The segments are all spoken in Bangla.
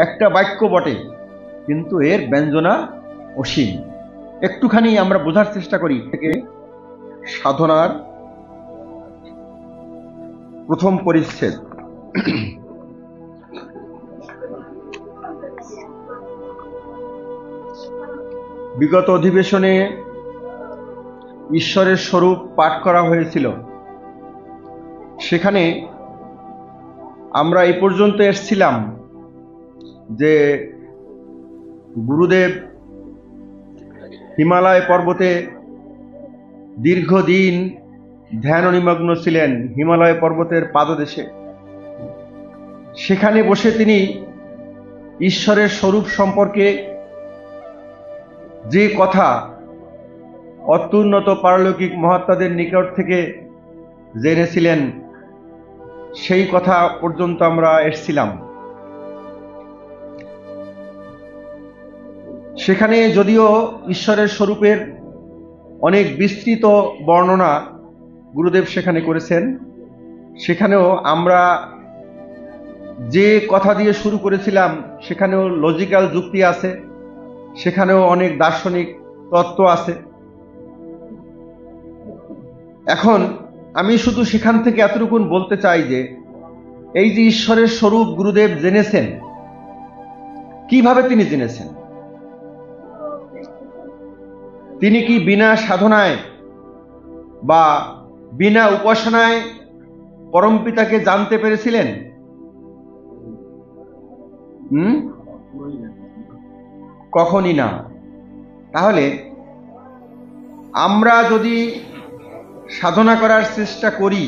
একটা বাক্য বটে, কিন্তু এর ব্যঞ্জনা অসীম। একটুখানি আমরা বোঝার চেষ্টা করি থেকে সাধনার প্রথম পরিচ্ছেদ। বিগত অধিবেশনে ঈশ্বরের স্বরূপ পাঠ করা হয়েছিল। সেখানে আমরা এই পর্যন্ত এসেছিলাম যে গুরুদেব হিমালয় পর্বতে দীর্ঘদিন ধ্যান নিমগ্ন ছিলেন, হিমালয় পর্বতের পাদদেশে। সেখানে বসে তিনি ঈশ্বরের স্বরূপ সম্পর্কে যে কথা অত্যুন্নত পারলৌকিক মহাত্মাদের নিকট থেকে জেনেছিলেন, সেই কথা পর্যন্ত আমরা এসেছিলাম। সেখানে যদিও ঈশ্বরের স্বরূপের অনেক বিস্তৃত বর্ণনা গুরুদেব সেখানে করেছেন, সেখানেও আমরা যে কথা দিয়ে শুরু করেছিলাম সেখানেও লজিক্যাল যুক্তি আছে, সেখানেও অনেক দার্শনিক তত্ত্ব আছে। এখন আমি শুধু সেখান থেকে এতটুকু বলতে চাই যে এই যে ঈশ্বরের স্বরূপ গুরুদেব জেনেছেন, কিভাবে তিনি জেনেছেন? তিনি কি বিনা সাধনায় বা বিনা উপাসনায় পরমপিতাকে জানতে পেরেছিলেন? কখনই না। তাহলে আমরা যদি সাধনা করার চেষ্টা করি,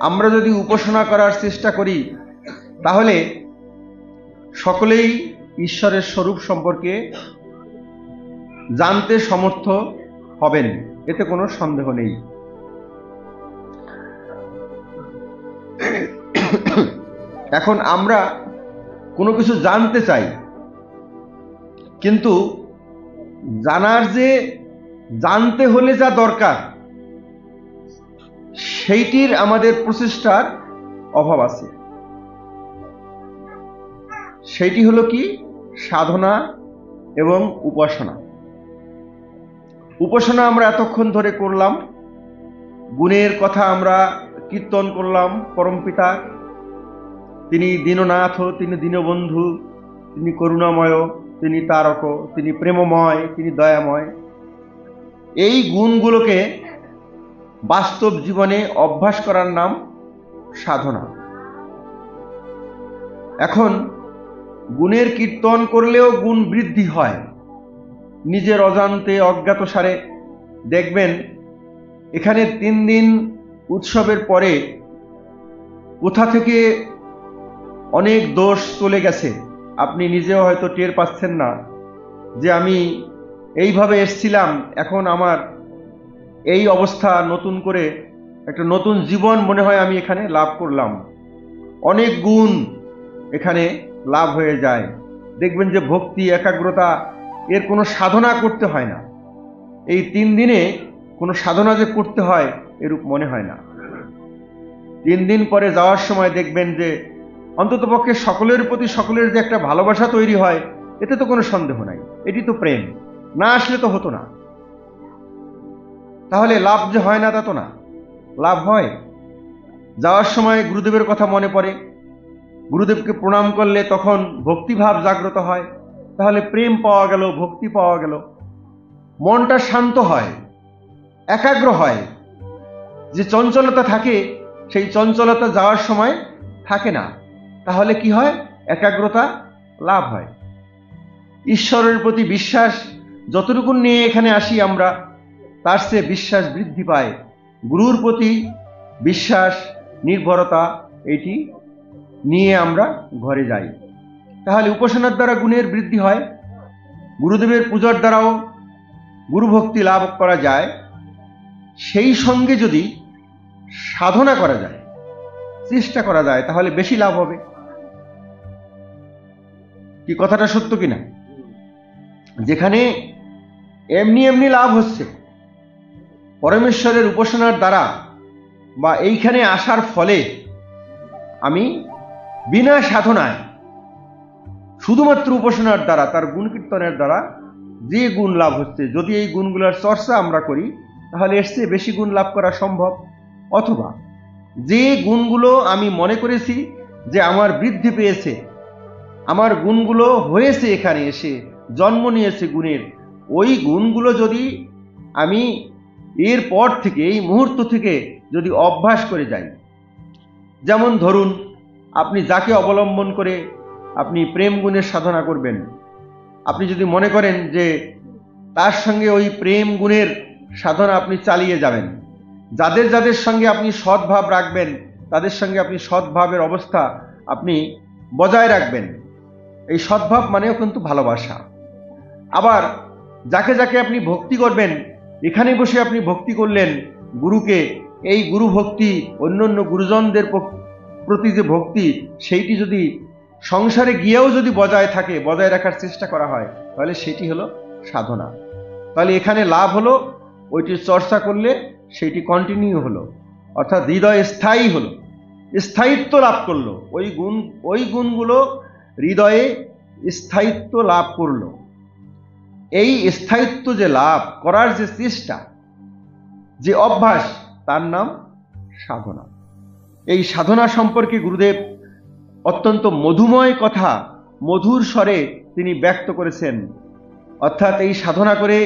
আমরা যদি উপাসনা করার চেষ্টা করি, তাহলে সকলেই ঈশ্বরের স্বরূপ সম্পর্কে জানতে সমর্থ হবেন, এতে কোনো সন্দেহ নেই। এখন আমরা কোনো কিছু জানতে চাই, কিন্তু জানতে হলে যা দরকার সেইটির আমাদের প্রচেষ্টার অভাব আছে। সেইটি হলো কি? সাধনা এবং উপাসনা। উপাসনা আমরা এতক্ষণ ধরে করলাম, গুণের কথা আমরা কীর্তন করলাম। পরমপিতা তিনি দীননাথ, তিনি দীনবন্ধু, তিনি করুণাময়, তিনি তারক, তিনি প্রেমময়, তিনি দয়াময়। এই গুণগুলোকে বাস্তব জীবনে অভ্যাস করার নাম সাধনা। এখন গুণের কীর্তন করলেও গুণ বৃদ্ধি হয়। নিজের অজান্তে অজ্ঞাতসারে দেখবেন এখানে 3 দিন উৎসবের পরে কোথা থেকে অনেক দোষ চলে গেছে, আপনি নিজেও হয়তো টের পাচ্ছেন না যে আমি এইভাবে এসেছিলাম, এখন আমার এই অবস্থা, নতুন করে একটা নতুন জীবন মনে হয় আমি এখানে লাভ করলাম। অনেক গুণ এখানে লাভ হয়ে যায়। দেখবেন যে ভক্তি, একাগ্রতা, এর কোনো সাধনা করতে হয় না। এই 3 দিনে কোনো সাধনা যে করতে হয় এরূপ মনে হয় না। 3 দিন পরে যাওয়ার সময় দেখবেন যে অন্ততপক্ষে সকলের প্রতি সকলের যে একটা ভালোবাসা তৈরি হয়, এতে তো কোনো সন্দেহ নাই। এটি তো প্রেম, না আসলে তো হতো না। তাহলে লাভ যে হয় না তা তো না, লাভ হয়। যাওয়ার সময় গুরুদেবের কথা মনে পড়ে, গুরুদেবকে প্রণাম করলে তখন ভক্তিভাব জাগ্রত হয়, তাহলে প্রেম পাওয়া গেল, ভক্তি পাওয়া গেল। মনটা শান্ত হয়, একাগ্র হয়। যে চঞ্চলতা থাকে সেই চঞ্চলতা যাওয়ার সময় থাকে না। তাহলে কি হয়? একাগ্রতা লাভ হয়। ঈশ্বরের প্রতি বিশ্বাস যতটুকু নিয়ে এখানে আসি আমরা, তার চেয়ে বিশ্বাস বৃদ্ধি পায়। গুরুর প্রতি বিশ্বাস, নির্ভরতা, এটি নিয়ে আমরা ঘরে যাই। তাহলে উপাসনার দ্বারা গুণের বৃদ্ধি হয়, গুরুদেবের পূজার দ্বারাও গুরুভক্তি লাভ করা যায়। সেই সঙ্গে যদি সাধনা করা যায়, চেষ্টা করা যায়, তাহলে বেশি লাভ হবে। কি কথাটা সত্য কিনা? যেখানে এমনি এমনি লাভ হচ্ছে, পরমেশ্বরের উপাসনার দ্বারা বা এইখানে আসার ফলে আমি বিনা সাধনায় শুধুমাত্র উপাসনার দ্বারা, তার গুণ কীর্তনের দ্বারা যে গুণ লাভ হচ্ছে, যদি এই গুণগুলোর চর্চা আমরা করি তাহলে এর চেয়ে বেশি গুণ লাভ করা সম্ভব। অথবা যে গুণগুলো আমি মনে করেছি যে আমার বৃদ্ধি পেয়েছে, আমার গুণগুলো হয়েছে, এখানে এসে জন্ম নিয়েছে গুণের, ওই গুণগুলো যদি আমি এর পর থেকে, এই মুহূর্ত থেকে যদি অভ্যাস করে যাই, যেমন ধরুন আপনি যাকে অবলম্বন করে আপনি প্রেম গুণের সাধনা করবেন, আপনি যদি মনে করেন যে তার সঙ্গে ওই প্রেম গুণের সাধনা আপনি চালিয়ে যাবেন, যাদের যাদের সঙ্গে আপনি সদ্ভাব রাখবেন তাদের সঙ্গে আপনি সদ্ভাবের অবস্থা আপনি বজায় রাখবেন। এই সদ্ভাব মানেও কিন্তু ভালোবাসা। আবার যাকে যাকে আপনি ভক্তি করবেন, এখানে বসে আপনি ভক্তি করলেন গুরুকে, এই গুরু ভক্তি, অন্যান্য গুরুজনদের প্রতি যে ভক্তি, সেইটি যদি সংসারে গিয়েও যদি বজায় থাকে, বজায় রাখার চেষ্টা করা হয়, তাহলে সেটি হলো সাধনা। তাহলে এখানে লাভ হলো, ওইটি চর্চা করলে সেটি কন্টিনিউ হলো, অর্থাৎ হৃদয়ে স্থায়ী হলো, স্থায়িত্ব লাভ করলো। ওই গুণগুলো হৃদয়ে স্থায়িত্ব লাভ করলো। এই স্থায়িত্ব যে লাভ করার যে চেষ্টা, যে অভ্যাস, তার নাম সাধনা। এই সাধনা সম্পর্কে গুরুদেব অত্যন্ত মধুময় কথা মধুর স্বরে তিনি ব্যক্ত করেছেন। অর্থাৎ এই সাধনা করে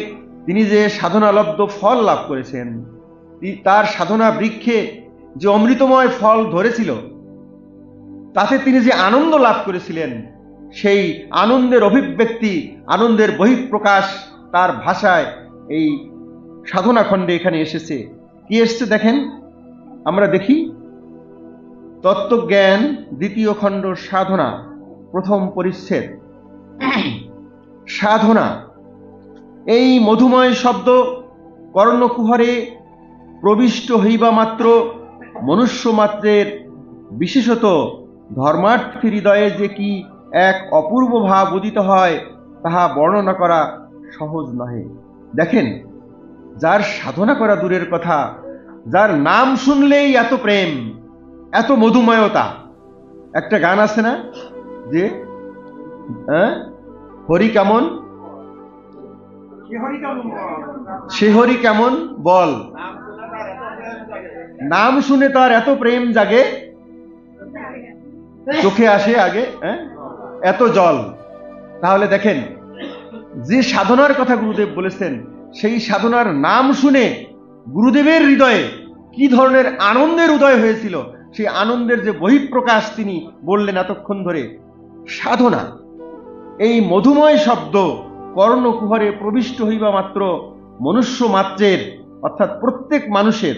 তিনি যে সাধনালব্ধ ফল লাভ করেছেন, তার সাধনা বৃক্ষে যে অমৃতময় ফল ধরেছিল, তাতে তিনি যে আনন্দ লাভ করেছিলেন, সেই আনন্দের অভিব্যক্তি, আনন্দের বহিঃপ্রকাশ তার ভাষায় এই সাধনা খণ্ডে এখানে এসেছে। কি এসছে দেখেন, আমরা দেখি তত্ত্বজ্ঞান দ্বিতীয় খণ্ড সাধনা প্রথম পরিচ্ছেদ। সাধনা, এই মধুময় শব্দ কর্ণকুহরে প্রবিষ্ট হইবা মাত্র মনুষ্য মাত্রের, বিশেষত ধর্মার্থী হৃদয়ে যে কি এক অপূর্ব ভাব উদিত হয়, তাহা বর্ণনা করা সহজ নহে। দেখেন, যার সাধনা করা দূরের কথা, যার নাম শুনলেই এত প্রেম, এত মধুময়তা। একটা গান আছে না যে হরি কেমন, সে হরি কেমন বল, নাম শুনে তার এত প্রেম জাগে, চোখে আসে আগে এত জল। তাহলে দেখেন, যে সাধনার কথা গুরুদেব বলেছেন, সেই সাধনার নাম শুনে গুরুদেবের হৃদয়ে কি ধরনের আনন্দের উদয় হয়েছিল, সেই আনন্দের যে বহিঃপ্রকাশ তিনি বললেন এতক্ষণ ধরে। সাধনা, এই মধুময় শব্দ কর্ণকুহরে প্রবিষ্ট হইবা মাত্র মনুষ্য মাত্রের, অর্থাৎ প্রত্যেক মানুষের,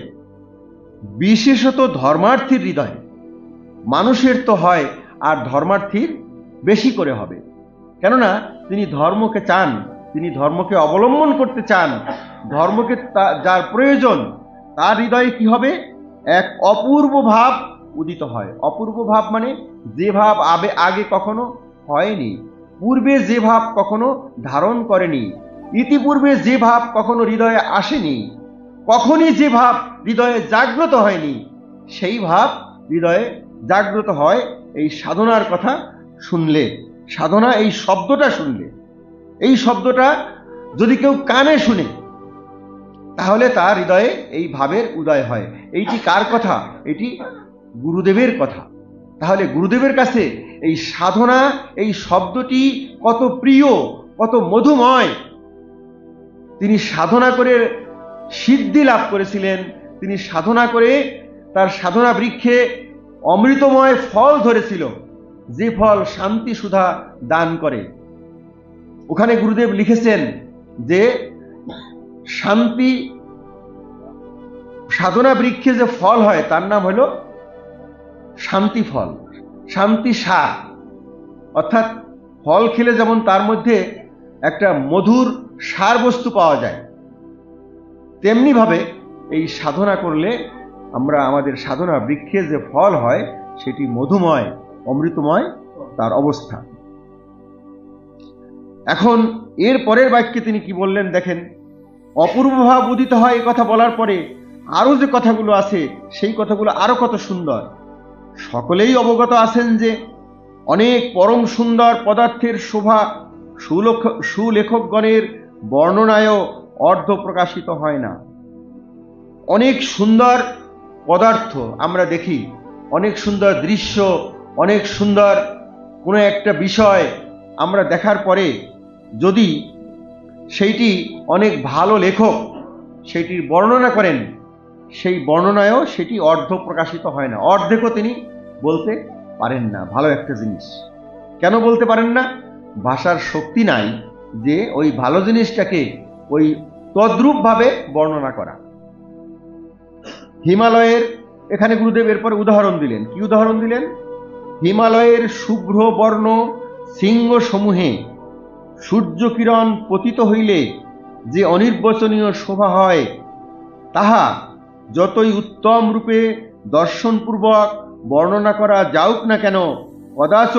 বিশেষত ধর্মার্থীর হৃদয়ে। মানুষের তো হয়, আর ধর্মার্থীর বেশি করে হবে, কেননা তিনি ধর্মকে চান, তিনি ধর্মকে অবলম্বন করতে চান, ধর্মকে যার প্রয়োজন, তার হৃদয়ে কি হবে, এক অপূর্ব ভাব উদিত হয়। অপূর্ব ভাব মানে যে ভাব আগে কখনো হয়নি, পূর্বে যে ভাব কখনো ধারণ করেনি, ইতিপূর্বে যে ভাব কখনো হৃদয়ে আসেনি, কখনই যে ভাব হৃদয়ে জাগ্রত হয়নি, সেই ভাব হৃদয়ে জাগ্রত হয় এই সাধনার কথা শুনলে। সাধনা, এই শব্দটা শুনলে, এই শব্দটা যদি কেউ কানে শুনে, তাহলে তার হৃদয়ে এই ভাবের উদয় হয়। এইটি কার কথা? এটি গুরুদেবের কথা। তাহলে গুরুদেবের কাছে এই সাধনা, এই শব্দটি কত প্রিয়, কত মধুময়। তিনি সাধনা করে সিদ্ধি লাভ করেছিলেন, তিনি সাধনা করে তার সাধনা বৃক্ষে অমৃতময় ফল ধরেছিল, যে ফল শান্তি সুধা দান করে। ওখানে গুরুদেব লিখেছেন যে শান্তি, সাধনা বৃক্ষে যে ফল হয় তার নাম হলো শান্তি ফল, শান্তি সার। অর্থাৎ ফল খেলে যেমন তার মধ্যে একটা মধুর সার বস্তু পাওয়া যায়, তেমনি ভাবে এই সাধনা করলে আমরা আমাদের সাধনা বৃক্ষে যে ফল হয় সেটি মধুময়, অমৃতময় তার অবস্থা। এখন এর পরের বাক্যে তিনি কি বললেন দেখেন, অপূর্ব ভাব উদিত হয় এই কথা বলার পরে আরো যে কথাগুলো আছে সেই কথাগুলো আরো কত সুন্দর। সকলেই অবগত আছেন যে অনেক পরম সুন্দর পদার্থের শোভা সুলেখকগণের বর্ণনায়ও অর্ধ প্রকাশিত হয় না। অনেক সুন্দর পদার্থ আমরা দেখি, অনেক সুন্দর দৃশ্য, অনেক সুন্দর কোনো একটা বিষয় আমরা দেখার পরে যদি সেইটি অনেক ভালো লেখক সেইটির বর্ণনা করেন, সেই বর্ণনায়ও সেটি অর্ধ প্রকাশিত হয় না, অর্ধেকও তিনি বলতে পারেন না ভালো একটা জিনিস। কেন বলতে পারেন না? ভাষার শক্তি নাই যে ওই ভালো জিনিসটাকে ওই তদ্রূপভাবে বর্ণনা করা। হিমালয়ের, এখানে গুরুদেব এরপরে উদাহরণ দিলেন। কি উদাহরণ দিলেন? হিমালয়ের শুভ্র বর্ণ শৃঙ্গ সমূহে সূর্যকিরণ পতিত হইলে যে অনির্বচনীয় শোভা হয়, তাহা যতই উত্তম রূপে দর্শনপূর্বক বর্ণনা করা যাউক না কেন, কদাচ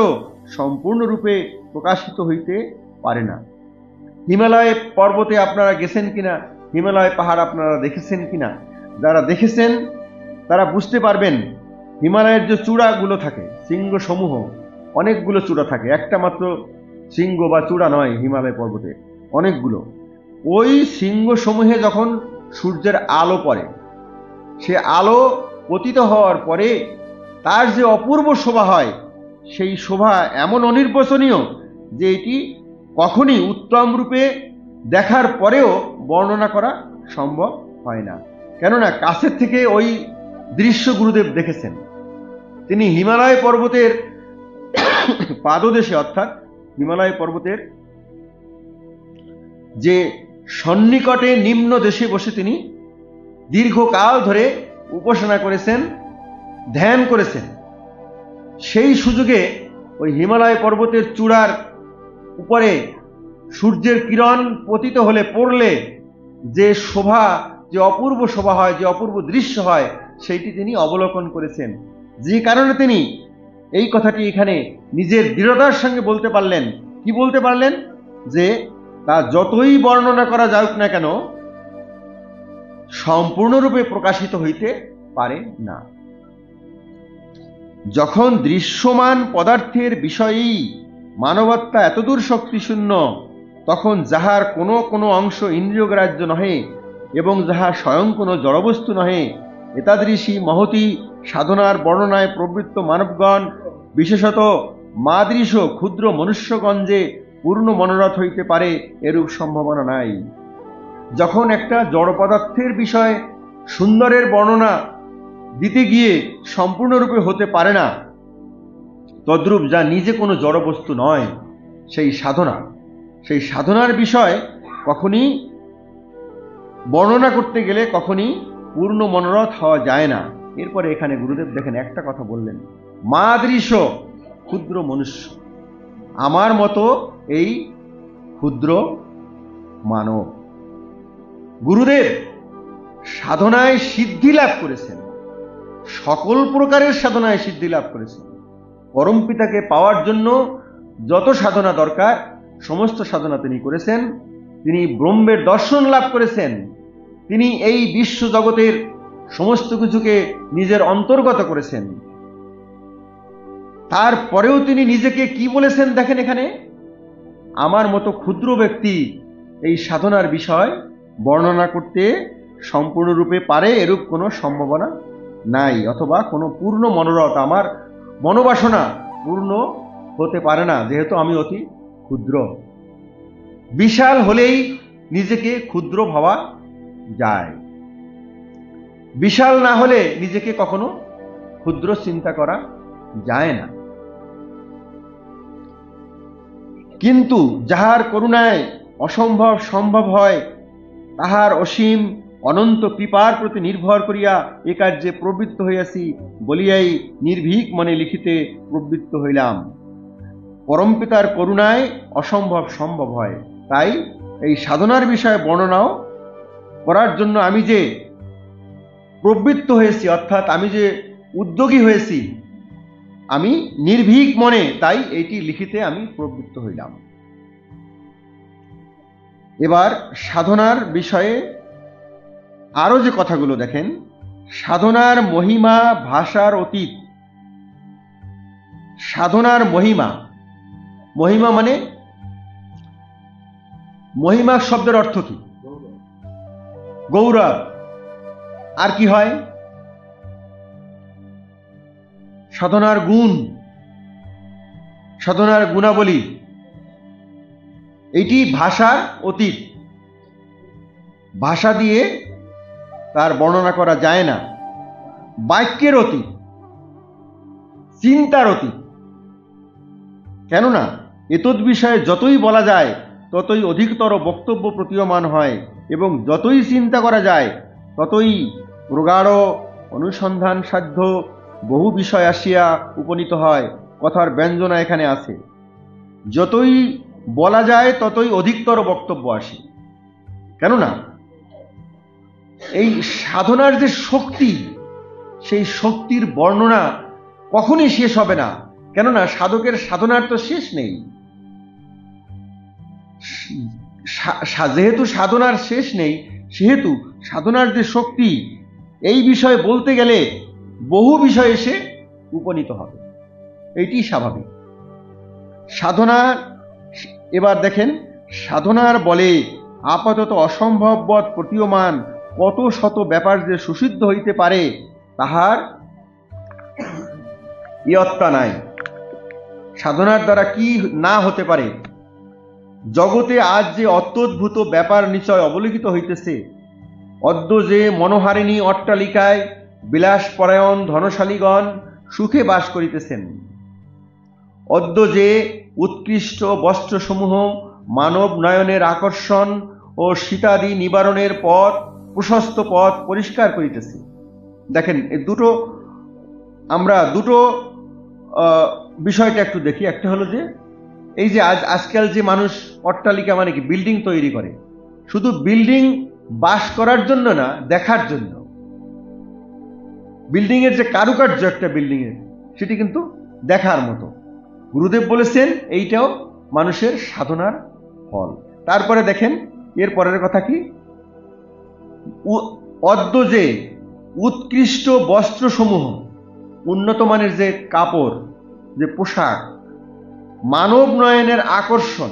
সম্পূর্ণরূপে প্রকাশিত হইতে পারে না। হিমালয় পর্বতে আপনারা গেছেন কিনা, হিমালয় পাহাড় আপনারা দেখেছেন কিনা? যারা দেখেছেন তারা বুঝতে পারবেন, হিমালয়ের যে চূড়াগুলো থাকে, শৃঙ্গ সমূহ অনেকগুলো চূড়া থাকে, একটা মাত্র শৃঙ্গ বা চূড়া নয় হিমালয় পর্বতে, অনেকগুলো। ওই শৃঙ্গ সমূহে যখন সূর্যের আলো পড়ে, সে আলো পতিত হওয়ার পরে তার যে অপূর্ব শোভা হয়, সেই শোভা এমন অনির্বচনীয় যে এটি কখনই উত্তম রূপে দেখার পরেও বর্ণনা করা সম্ভব হয় না। কেননা কাছের থেকে ওই দৃশ্য গুরুদেব দেখেছেন। তিনি হিমালয় পর্বতের পাদদেশে, অর্থাৎ হিমালয় পর্বতের যে সন্নিকটে নিম্ন দেশে বসে তিনি দীর্ঘকাল ধরে উপাসনা করেছেন, ধ্যান করেছেন। সেই সুযোগে ওই হিমালয় পর্বতের চূড়ার উপরে সূর্যের কিরণ পতিত হলে, পড়লে যে শোভা, যে অপূর্ব শোভা হয়, যে অপূর্ব দৃশ্য হয়, সেইটি তিনি অবলোকন করেছেন। যে কারণে তিনি এই কথাটি এখানে নিজের দৃঢ়তার সঙ্গে বলতে পারলেন। কি বলতে পারলেন? যে তা যতই বর্ণনা করা যাক না কেন, সম্পূর্ণরূপে প্রকাশিত হইতে পারে না। যখন দৃশ্যমান পদার্থের বিষয়েই মানবাত্মা এতদূর শক্তিশূন্য, তখন যাহার কোনো কোনো অংশ ইন্দ্রিয়গ্রাহ্য নহে এবং যাহা স্বয়ং কোনো জড়বস্তু নহে, এতাদৃশী মহতি সাধনার বর্ণনায় প্রবৃত্ত মানবগণ, বিশেষত মাদৃশ ক্ষুদ্র মনুষ্যগণ যে পূর্ণ মনোরথ হইতে পারে, এরূপ সম্ভাবনা নাই। যখন একটা জড় পদার্থের বিষয় সুন্দরের বর্ণনা দিতে গিয়ে সম্পূর্ণরূপে হতে পারে না, তদ্রূপ যা নিজে কোনো জড়বস্তু নয়, সেই সাধনার বিষয় কখনই বর্ণনা করতে গেলে কখনই পূর্ণ মনোরথ হওয়া যায় না। এরপরে এখানে গুরুদেব দেখেন একটা কথা বললেন, মাদৃশ ক্ষুদ্র মনুষ্য, আমার মতো এই ক্ষুদ্র মানব। গুরুদেব সাধনায় সিদ্ধি লাভ করেছেন, সকল প্রকারের সাধনায় সিদ্ধি লাভ করেছেন। পরম পিতাকে পাওয়ার জন্য যত সাধনা দরকার সমস্ত সাধনা তিনি করেছেন। তিনি ব্রহ্মের দর্শন লাভ করেছেন। তিনি এই বিশ্ব জগতের সমস্ত কিছুকে নিজের অন্তর্গত করেছেন। তারপরেও তিনি নিজেকে কি বলেছেন দেখেন এখানে, আমার মতো ক্ষুদ্র ব্যক্তি এই সাধনার বিষয় বর্ণনা করতে সম্পূর্ণরূপে পারে এরূপ কোনো সম্ভাবনা নাই, অথবা কোনো পূর্ণ মনোরথ, আমার মনোবাসনা পূর্ণ হতে পারে না, যেহেতু আমি অতি ক্ষুদ্র। বিশাল হলেই নিজেকে ক্ষুদ্র ভাবা যায়, বিশাল না হলে নিজেকে কখনো ক্ষুদ্র চিন্তা করা যায় না। কিন্তু যাহার করুণায় অসম্ভব সম্ভব হয়, তাহার অসীম অনন্ত কৃপার প্রতি নির্ভর করিয়া এ কার্যে প্রবৃত্ত হইয়াছি বলিয়াই নির্ভীক মনে লিখিতে প্রবৃত্ত হইলাম। পরমপিতার করুণায় অসম্ভব সম্ভব হয়, তাই এই সাধনার বিষয়ে বর্ণনাও করার জন্য আমি যে প্রবৃত্ত হয়েছি, অর্থাৎ আমি যে উদ্যোগী হয়েছি, আমি নির্ভীক মনে, তাই এইটি লিখিতে আমি প্রবৃত্ত হইলাম। এবার সাধনার বিষয়ে আরো যে কথাগুলো দেখেন, সাধনার মহিমা ভাষার অতীত। সাধনার মহিমা, মহিমা মানে মহিমা শব্দের অর্থ কি? গৌরব। আর কি হয়? সাধনার গুণ, সাধনার গুণাবলী, এটি ভাষার অতীত, ভাষা দিয়ে তার বর্ণনা করা যায় না। বাক্যের অতীত, চিন্তার অতীত। কেননা এতদ বিষয়ে যতই বলা যায় ততই অধিকতর বক্তব্য প্রতীয়মান হয়, এবং যতই চিন্তা করা যায় ততই প্রগাঢ় অনুসন্ধান সাধ্য বহু বিষয় আসিয়া উপনীত হয়। কথার ব্যঞ্জনা এখানে আছে। যতই বলা যায় ততই অধিকতর বক্তব্য আসে। কেননা এই সাধনার যে শক্তি, সেই শক্তির বর্ণনা কখনই শেষ হবে না। কেননা সাধকের সাধনার তো শেষ নেই। যেহেতু সাধনার শেষ নেই, সেহেতু সাধনার যে শক্তি, এই বিষয়ে বলতে গেলে বহু বিষয় এসে উপনীত হবে, এইটি স্বাভাবিক। সাধনার, এবার দেখেন, সাধনার বলে আপাতত অসম্ভববৎ প্রতীয়মান কত শত ব্যাপার যে সুসিদ্ধ হইতে পারে, তাহার ইয়ত্তা নাই। সাধনার দ্বারা কি না হতে পারে? জগতে আজ যে অত্যদ্ভুত ব্যাপার নিশ্চয় অবলোকিত হইতেছে। অদ্য যে মনোহারিণী অট্টালিকায় বিলাসপরায়ণ ধনশালীগণ সুখে বাস করিতেছেন, অদ্য যে উৎকৃষ্ট বস্ত্রসমূহ মানব নয়নের আকর্ষণ ও শীতাদি নিবারণের পথ, প্রশস্ত পথ পরিষ্কার করিতেছে। দেখেন, এই দুটো, আমরা দুটো বিষয়টা একটু দেখি। একটা হলো যে এই যে আজকাল যে মানুষ অট্টালিকা মানে কি বিল্ডিং তৈরি করে, শুধু বিল্ডিং বাস করার জন্য না, দেখার জন্য। বিল্ডিং এর যে কারুকার্য একটা বিল্ডিং এর, সেটি কিন্তু দেখার মতো। গুরুদেব বলেছেন এইটাও মানুষের সাধনার ফল। তারপরে দেখেন এর পরের কথা কি? অদ্য যে উৎকৃষ্ট বস্ত্রসমূহ, উন্নত মানের যে কাপড়, যে পোশাক, মানব নয়নের আকর্ষণ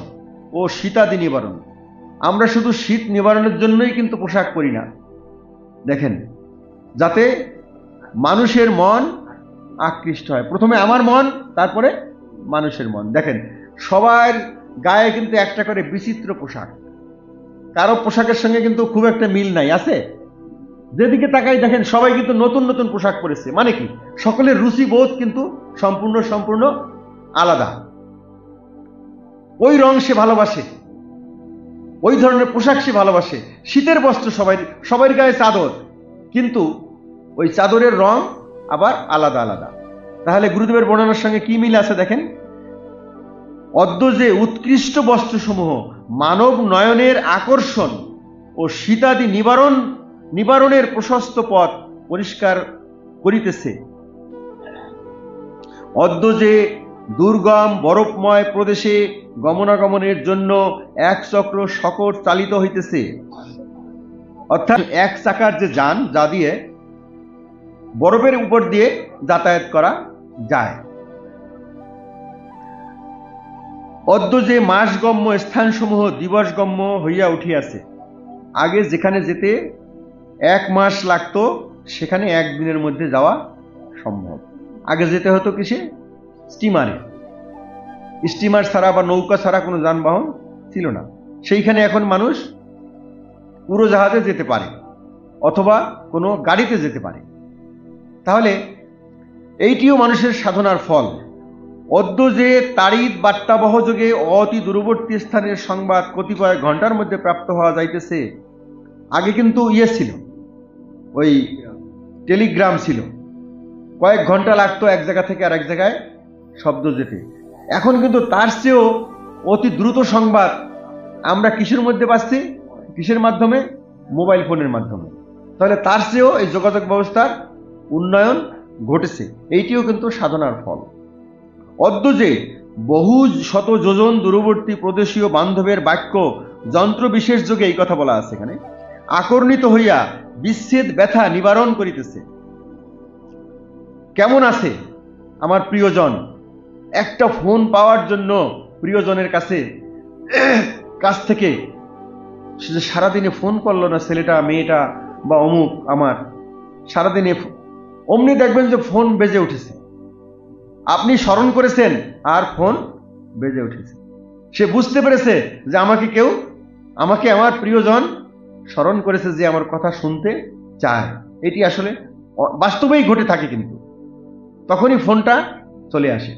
ও শীতাদি নিবারণ। আমরা শুধু শীত নিবারণের জন্যই কিন্তু পোশাক পরি না। দেখেন, যাতে মানুষের মন আকৃষ্ট হয়। প্রথমে আমার মন, তারপরে মানুষের মন। দেখেন, সবার গায়ে কিন্তু একটা করে বিচিত্র পোশাক, কারো পোশাকের সঙ্গে কিন্তু খুব একটা মিল নাই, আছে? যেদিকে তাকাই দেখেন সবাই কিন্তু নতুন নতুন পোশাক পরেছে। মানে কি, সকলের রুচিবোধ কিন্তু সম্পূর্ণ আলাদা। ওই রং সে ভালোবাসে, ওই ধরনের পোশাক সে ভালোবাসে। শীতের বস্ত্র সবাই গায়ে চাদর, কিন্তু ওই চাদরের রং আবার আলাদা আলাদা। তাহলে গুরুদেবের বর্ণনার সঙ্গে কি মিল আছে দেখেন। অদ্য যে উৎকৃষ্ট বস্ত্রসমূহ মানব নয়নের আকর্ষণ ও শীতাদি নিবারণের প্রশস্ত পথ পরিষ্কার করিতেছে। অদ্য যে দুর্গম বরফময় প্রদেশে গমনাগমনের জন্য এক চক্র শকট চালিত হইতেছে। অর্থাৎ এক চাকার যে যান, যা দিয়ে বরফের উপর দিয়ে যাতায়াত করা যায়। অদ্য যে মাসগম্য স্থানসমূহ দিবসগম্য হইয়া উঠিয়াছে। আগে যেখানে যেতে 1 মাস লাগতো, সেখানে 1 দিনের মধ্যে যাওয়া সম্ভব। আগে যেতে হতো কিসে? স্টিমারে। স্টিমার ছাড়া বা নৌকা ছাড়া কোনো যানবাহন ছিল না। সেইখানে এখন মানুষ উড়োজাহাজে যেতে পারে, অথবা কোনো গাড়িতে যেতে পারে। তাহলে এইটিও মানুষের সাধনার ফল। অদ্য যে তাড়িৎ বার্তাবহ যোগে অতি দূরবর্তী স্থানের সংবাদ কতিপয় ঘন্টার মধ্যে প্রাপ্ত হওয়া যাইতেছে। আগে কিন্তু ছিল, ওই টেলিগ্রাম ছিল, কয়েক ঘন্টা লাগতো এক জায়গা থেকে আরেক জায়গায় শব্দ যেতে। এখন কিন্তু তার চেয়েও অতি দ্রুত সংবাদ আমরা কিসের মধ্যে পাচ্ছি? কিসের মাধ্যমে? মোবাইল ফোনের মাধ্যমে। তাহলে তার চেয়েও এই যোগাযোগ ব্যবস্থার উন্নয়ন ঘটেছে। এইটিও কিন্তু সাধনার ফল। অদ্য যে বহু শত যোজন দূরবর্তী প্রদেশীয় বান্ধবের বাক্য যন্ত্র বিশেষ যোগে, এই কথা বলা আছে এখানে, আকর্ণিত হইয়া বিচ্ছেদ ব্যথা নিবারণ করিতেছে। কেমন আছে আমার প্রিয়জন? একটা ফোন পাওয়ার জন্য প্রিয়জনের কাছ থেকে সে যে সারাদিনে ফোন করলো না ছেলেটা মেয়েটা বা অমুক আমার, সারাদিনে অমনি দেখবেন যে ফোন বেজে উঠেছে, আপনি স্মরণ করেছেন আর ফোন বেজে উঠেছে। সে বুঝতে পেরেছে যে আমাকে আমার প্রিয়জন স্মরণ করেছে, যে আমার কথা শুনতে চায়। এটি আসলে বাস্তবেই ঘটে থাকে, কিন্তু তখনই ফোনটা চলে আসে,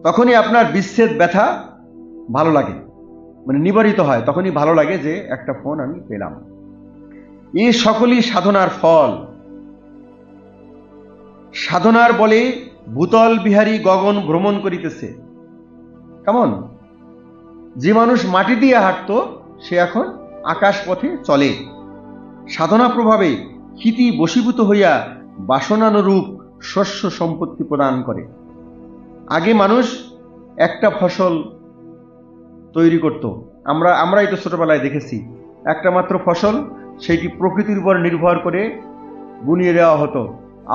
তখনই আপনার বিচ্ছেদ ব্যথা ভালো লাগে, মানে নিবারিত হয়, তখনই ভালো লাগে যে একটা ফোন আমি পেলাম। এই সকলই সাধনার ফল। সাধনার বলে ভূতল বিহারী গগন ভ্রমণ করিতেছে। কেমন? যে মানুষ মাটি দিয়ে হাঁটত সে এখন আকাশ পথে চলে। সাধনা প্রভাবে ক্ষিতি বশীভূত হইয়া বাসনানুরূপ শস্য সম্পত্তি প্রদান করে। আগে মানুষ একটা ফসল তৈরি করত, আমরাই তো ছোটবেলায় দেখেছি, একটা মাত্র ফসল, সেইটি প্রকৃতির উপর নির্ভর করে বুনিয়ে দেওয়া হতো।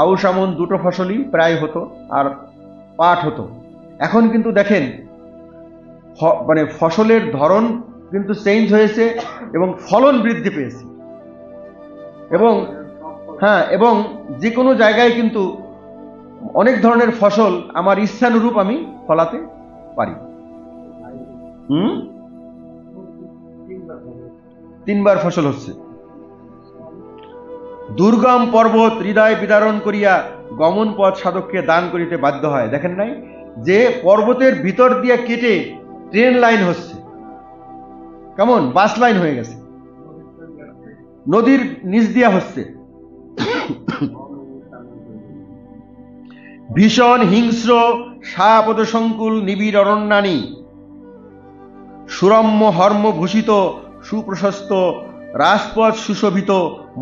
আউশ আমন দুটো ফসলই প্রায় হতো, আর পাট হতো। এখন কিন্তু দেখেন মানে ফসলের ধরন কিন্তু চেঞ্জ হয়েছে এবং ফলন বৃদ্ধি পেয়েছে, এবং যে কোনো জায়গায় কিন্তু অনেক ধরনের ফসল আমার ইচ্ছানুরূপ আমি ফলাতে পারি। 3 বার ফসল হচ্ছে। দুর্গম পর্বত হৃদয় বিদারণ করিয়া গমন পথ সাধককে দান করিতে বাধ্য হয়। দেখেন নাই যে পর্বতের ভিতর দিয়ে কেটে ট্রেন লাইন হচ্ছে, কেমন বাস লাইন হয়ে গেছে, নদীর নিচ দিয়া হচ্ছে। ভীষণ হিংস্র সাপদ সংকুল নিবিড় অরণ্যানী সুরম্য হর্ম ভূষিত সুপ্রশস্ত রাজপথ সুশোভিত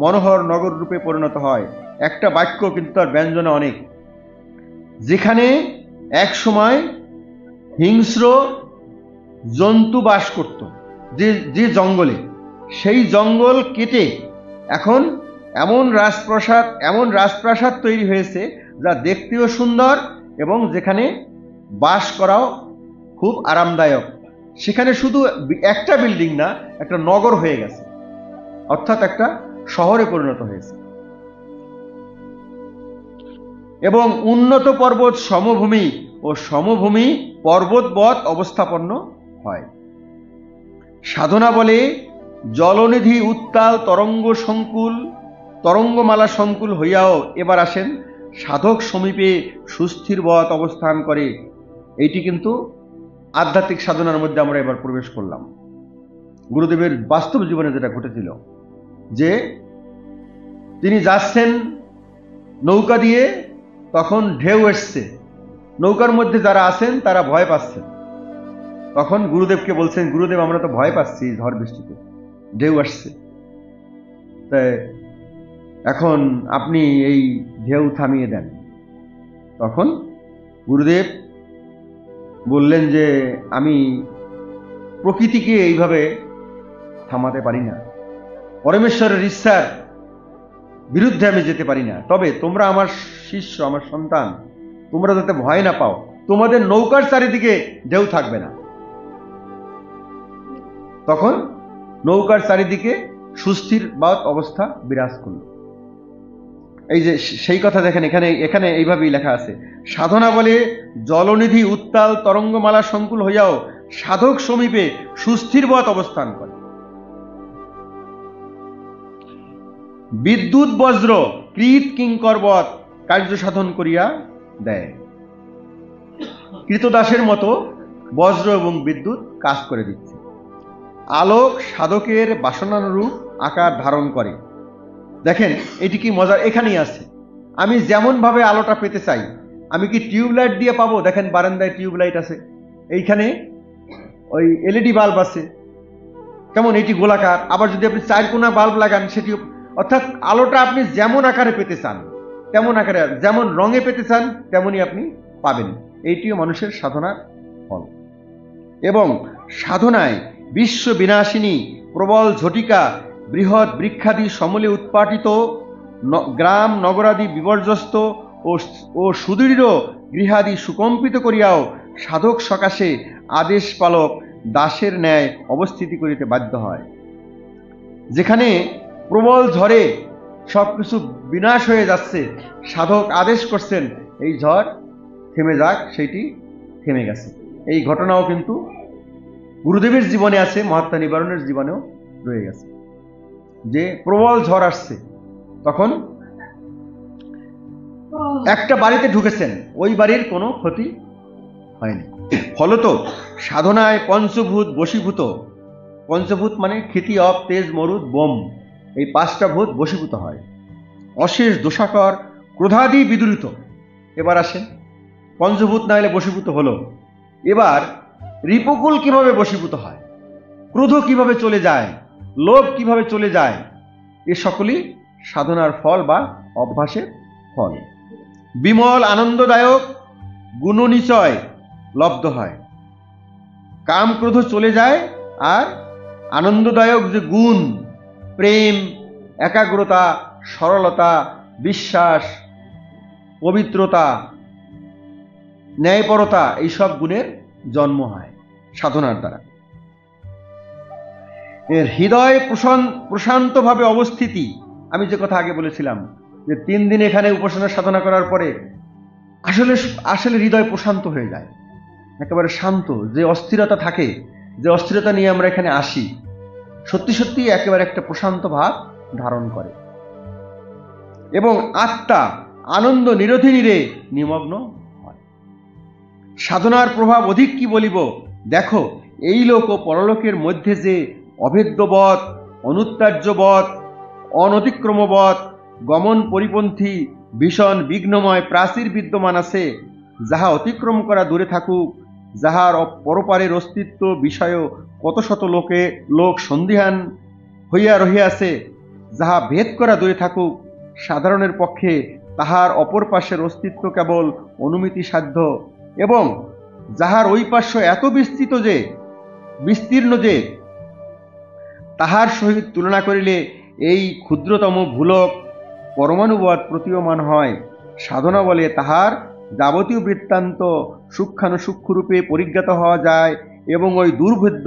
মনোহর নগর রূপে পরিণত হয়। একটা বাক্য কিন্তু তার ব্যঞ্জনা অনেক। যেখানে এক সময় হিংস্র জন্তু বাস করত, যে জঙ্গলে, সেই জঙ্গল কেটে এখন এমন রাজপ্রাসাদ তৈরি হয়েছে যা দেখতেও সুন্দর এবং যেখানে বাস করাও খুব আরামদায়ক। সেখানে শুধু একটা বিল্ডিং না, একটা নগর হয়ে গেছে, অর্থাৎ একটা শহরে পরিণত হয়েছে। এবং উন্নত পর্বত সমভূমি পর্বতবৎ অবস্থাপন্ন হয়। সাধনা বলে জলনিধি উত্তাল তরঙ্গমালা সংকুল হইয়াও এবার আসেন সাধক সমীপে সুস্থিরবৎ অবস্থান করে। এইটি কিন্তু আধ্যাত্মিক সাধনার মধ্যে আমরা এবার প্রবেশ করলাম। গুরুদেবের বাস্তব জীবনে যেটা ঘটেছিল, যে তিনি যাচ্ছেন নৌকা দিয়ে, তখন ঢেউ এসছে, নৌকার মধ্যে যারা আছেন তারা ভয় পাচ্ছেন। তখন গুরুদেবকে বলছেন, গুরুদেব আমরা তো ভয় পাচ্ছি, ঝড় বৃষ্টিতে ঢেউ আসছে, তাই এখন আপনি এই ঢেউ থামিয়ে দেন। তখন গুরুদেব বললেন যে আমি প্রকৃতিকে এইভাবে থামাতে পারি না, পরমেশ্বরের ইচ্ছার বিরুদ্ধে আমি যেতে পারি না, তবে তোমরা আমার শিষ্য, আমার সন্তান, তোমরা যাতে ভয় না পাও, তোমাদের নৌকার চারিদিকে ঢেউ থাকবে না। তখন নৌকার চারিদিকে সুস্থির বাত অবস্থা বিরাজ করল। এই যে সেই কথা দেখেন, এখানে এইভাবেই লেখা আছে, সাধনা বলে জলনিধি উত্তাল তরঙ্গমালা সংকুল হইয়াও সাধক সমীপে সুস্থিরবৎ অবস্থান করে। বিদ্যুৎ বজ্র কৃত কিঙ্করবৎ কার্য সাধন করিয়া দেয়। কৃতদাসের মতো বজ্র এবং বিদ্যুৎ কাজ করে দিচ্ছে। আলোক সাধকের বাসনানুরূপ আকার ধারণ করে। দেখেন এটি কি মজার, এখানেই আছে। আমি যেমন ভাবে আলোটা পেতে চাই, আমি কি টিউবলাইট দিয়ে পাবো? দেখেন বারান্দায় টিউবলাইট আছে, এইখানে ওই এলইডি বাল্ব আছে, কেমন এটি গোলাকার। আবার যদি আপনি 4 কোনা বাল্ব লাগান সেটি, অর্থাৎ আলোটা আপনি যেমন আকারে পেতে চান তেমন আকারে, যেমন রঙে পেতে চান তেমনই আপনি পাবেন। এইটিও মানুষের সাধনার ফল। এবং সাধনায় বিশ্ব বিনাশিনী প্রবল ঝটিকা বৃহৎ বৃক্ষাদি সমলে উৎপাটিত গ্রাম নগরাদি বিপর্যস্ত ও সুদৃঢ় গৃহাদি সুকম্পিত করিয়াও সাধক সকাশে আদেশ পালক দাসের ন্যায় অবস্থিতি করিতে বাধ্য হয়। যেখানে প্রবল ঝড়ে সবকিছু বিনাশ হয়ে যাচ্ছে, সাধক আদেশ করছেন এই ঝড় থেমে যাক, সেইটি থেমে গেছে। এই ঘটনাও কিন্তু গুরুদেবের জীবনে আছে, মহাত্মা নিবারণের জীবনেও রয়ে গেছে, যে প্রবল ঝড় আসছে, তখন একটা বাড়িতে ঢুকেছেন, ওই বাড়ির কোনো ক্ষতি হয়নি। ফলত সাধনায় পঞ্চভূত বশীভূত, পঞ্চভূত মানে ক্ষিতি, অপ, তেজ, মরুদ, বোম, এই পাঁচটা ভূত বশীভূত হয়। অশেষ দোষাকর ক্রোধাদি বিদূরিত। এবার আসেন, পঞ্চভূত না হলে বশীভূত হলো, এবার রিপুকুল কিভাবে বশীভূত হয়, ক্রোধ কিভাবে চলে যায়, লোভ কিভাবে চলে যায়, এ সকলই সাধনার ফল বা অভ্যাসের ফল। বিমল আনন্দদায়ক গুণনিচয় লব্ধ হয়, কাম ক্রোধ চলে যায়, আর আনন্দদায়ক যে গুণ, প্রেম, একাগ্রতা, সরলতা, বিশ্বাস, পবিত্রতা, ন্যায়পরতা, এইসব গুণের জন্ম হয় সাধনার দ্বারা। এর হৃদয় প্রশান্তভাবে অবস্থিতি, আমি যে কথা আগে বলেছিলাম যে 3 দিন এখানে উপাসনা সাধনা করার পরে আসলে আসলে হৃদয় প্রশান্ত হয়ে যায়, একেবারে শান্ত। যে অস্থিরতা থাকে, যে অস্থিরতা নিয়ে আমরা এখানে আসি, সত্যি সত্যি একেবারে একটা প্রশান্ত ভাব ধারণ করে, এবং আত্মা আনন্দ নিরধিনীরে নিমগ্ন হয়। সাধনার প্রভাব অধিক কি বলিব, দেখো এই লোক ও পরলোকের মধ্যে যে অভেদ্যবৎ, অনুত্যাজ্যবৎ, অনতিক্রমবৎ, গমন পরিপন্থী ভীষণ বিঘ্নময় প্রাচীর বিদ্যমান আছে, যাহা অতিক্রম করা দূরে থাকুক, যাহার পরপারের অস্তিত্ব বিষয় কত শত লোক সন্দিহান হইয়া রহিয়াছে, যাহা ভেদ করা দূরে থাকুক, সাধারণের পক্ষে তাহার অপর পাশের অস্তিত্ব কেবল অনুমিতি সাধ্য, এবং যাহার ওই পার্শ্ব এত বিস্তীর্ণ যে তাহার সহিত তুলনা করিলে এই ক্ষুদ্রতম ভূলোক পরমাণুবৎ প্রতীয়মান হয়। সাধনা বলে তাহার যাবতীয় বৃত্তান্ত সূক্ষ্মানুসূক্ষ্মরূপে পরিজ্ঞাত হওয়া যায়, এবং ওই দুর্ভেদ্য,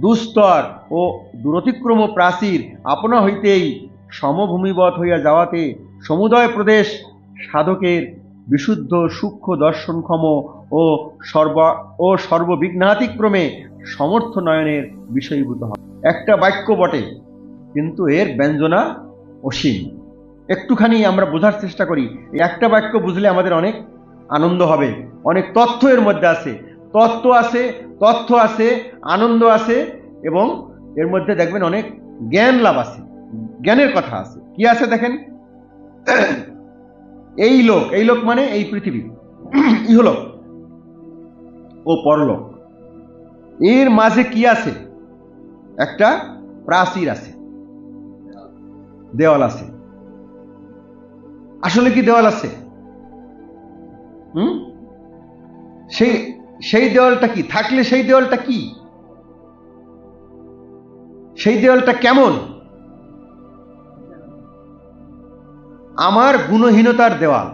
দুস্তর ও দুরতিক্রম প্রাচীর আপনা হইতেই সমভূমিবৎ হইয়া যাওয়াতে সমুদয় প্রদেশ সাধকের বিশুদ্ধ সূক্ষ্ম দর্শনক্ষম ও সর্ববিঘ্নাতিক্রমে সমর্থ নয়নের বিষয়ীভূত হয়। একটা বাক্য বটে, কিন্তু এর ব্যঞ্জনা অসীম। একটুখানি আমরা বোঝার চেষ্টা করি, একটা বাক্য বুঝলে আমাদের অনেক আনন্দ হবে। অনেক তথ্য এর মধ্যে আছে, তথ্য আছে, আনন্দ আছে, এবং এর মধ্যে দেখবেন অনেক জ্ঞান লাভ আছে, জ্ঞানের কথা আছে। কি আছে দেখেন, এই লোক মানে এই পৃথিবী, ইহলোক ও পরলোক, এর মাঝে কি আছে, একটা প্রাচীর আছে, দেওয়াল আছে। আসলে কি দেওয়াল আছে? সেই দেওয়ালটা কি? থাকলে সেই দেওয়ালটা কি? সেই দেওয়ালটা কেমন? আমার গুণহীনতার দেওয়াল,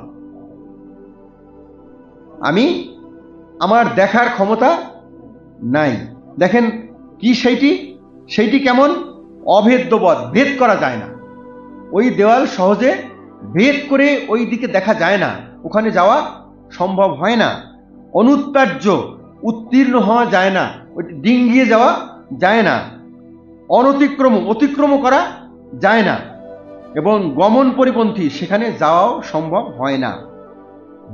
আমার দেখার ক্ষমতা নাই। দেখেন কি সেইটি কেমন? অভেদ্যবৎ, ভেদ করা যায় না। ওই দেওয়াল সহজে ভেদ করে ওই দিকে দেখা যায় না, ওখানে যাওয়া সম্ভব হয় না। অনুত্যাজ্য, উত্তীর্ণ হওয়া যায় না, ওইটি ডিঙ্গিয়ে যাওয়া যায় না। অতিক্রম করা যায় না, এবং গমন পরিপন্থী, সেখানে যাওয়াও সম্ভব হয় না।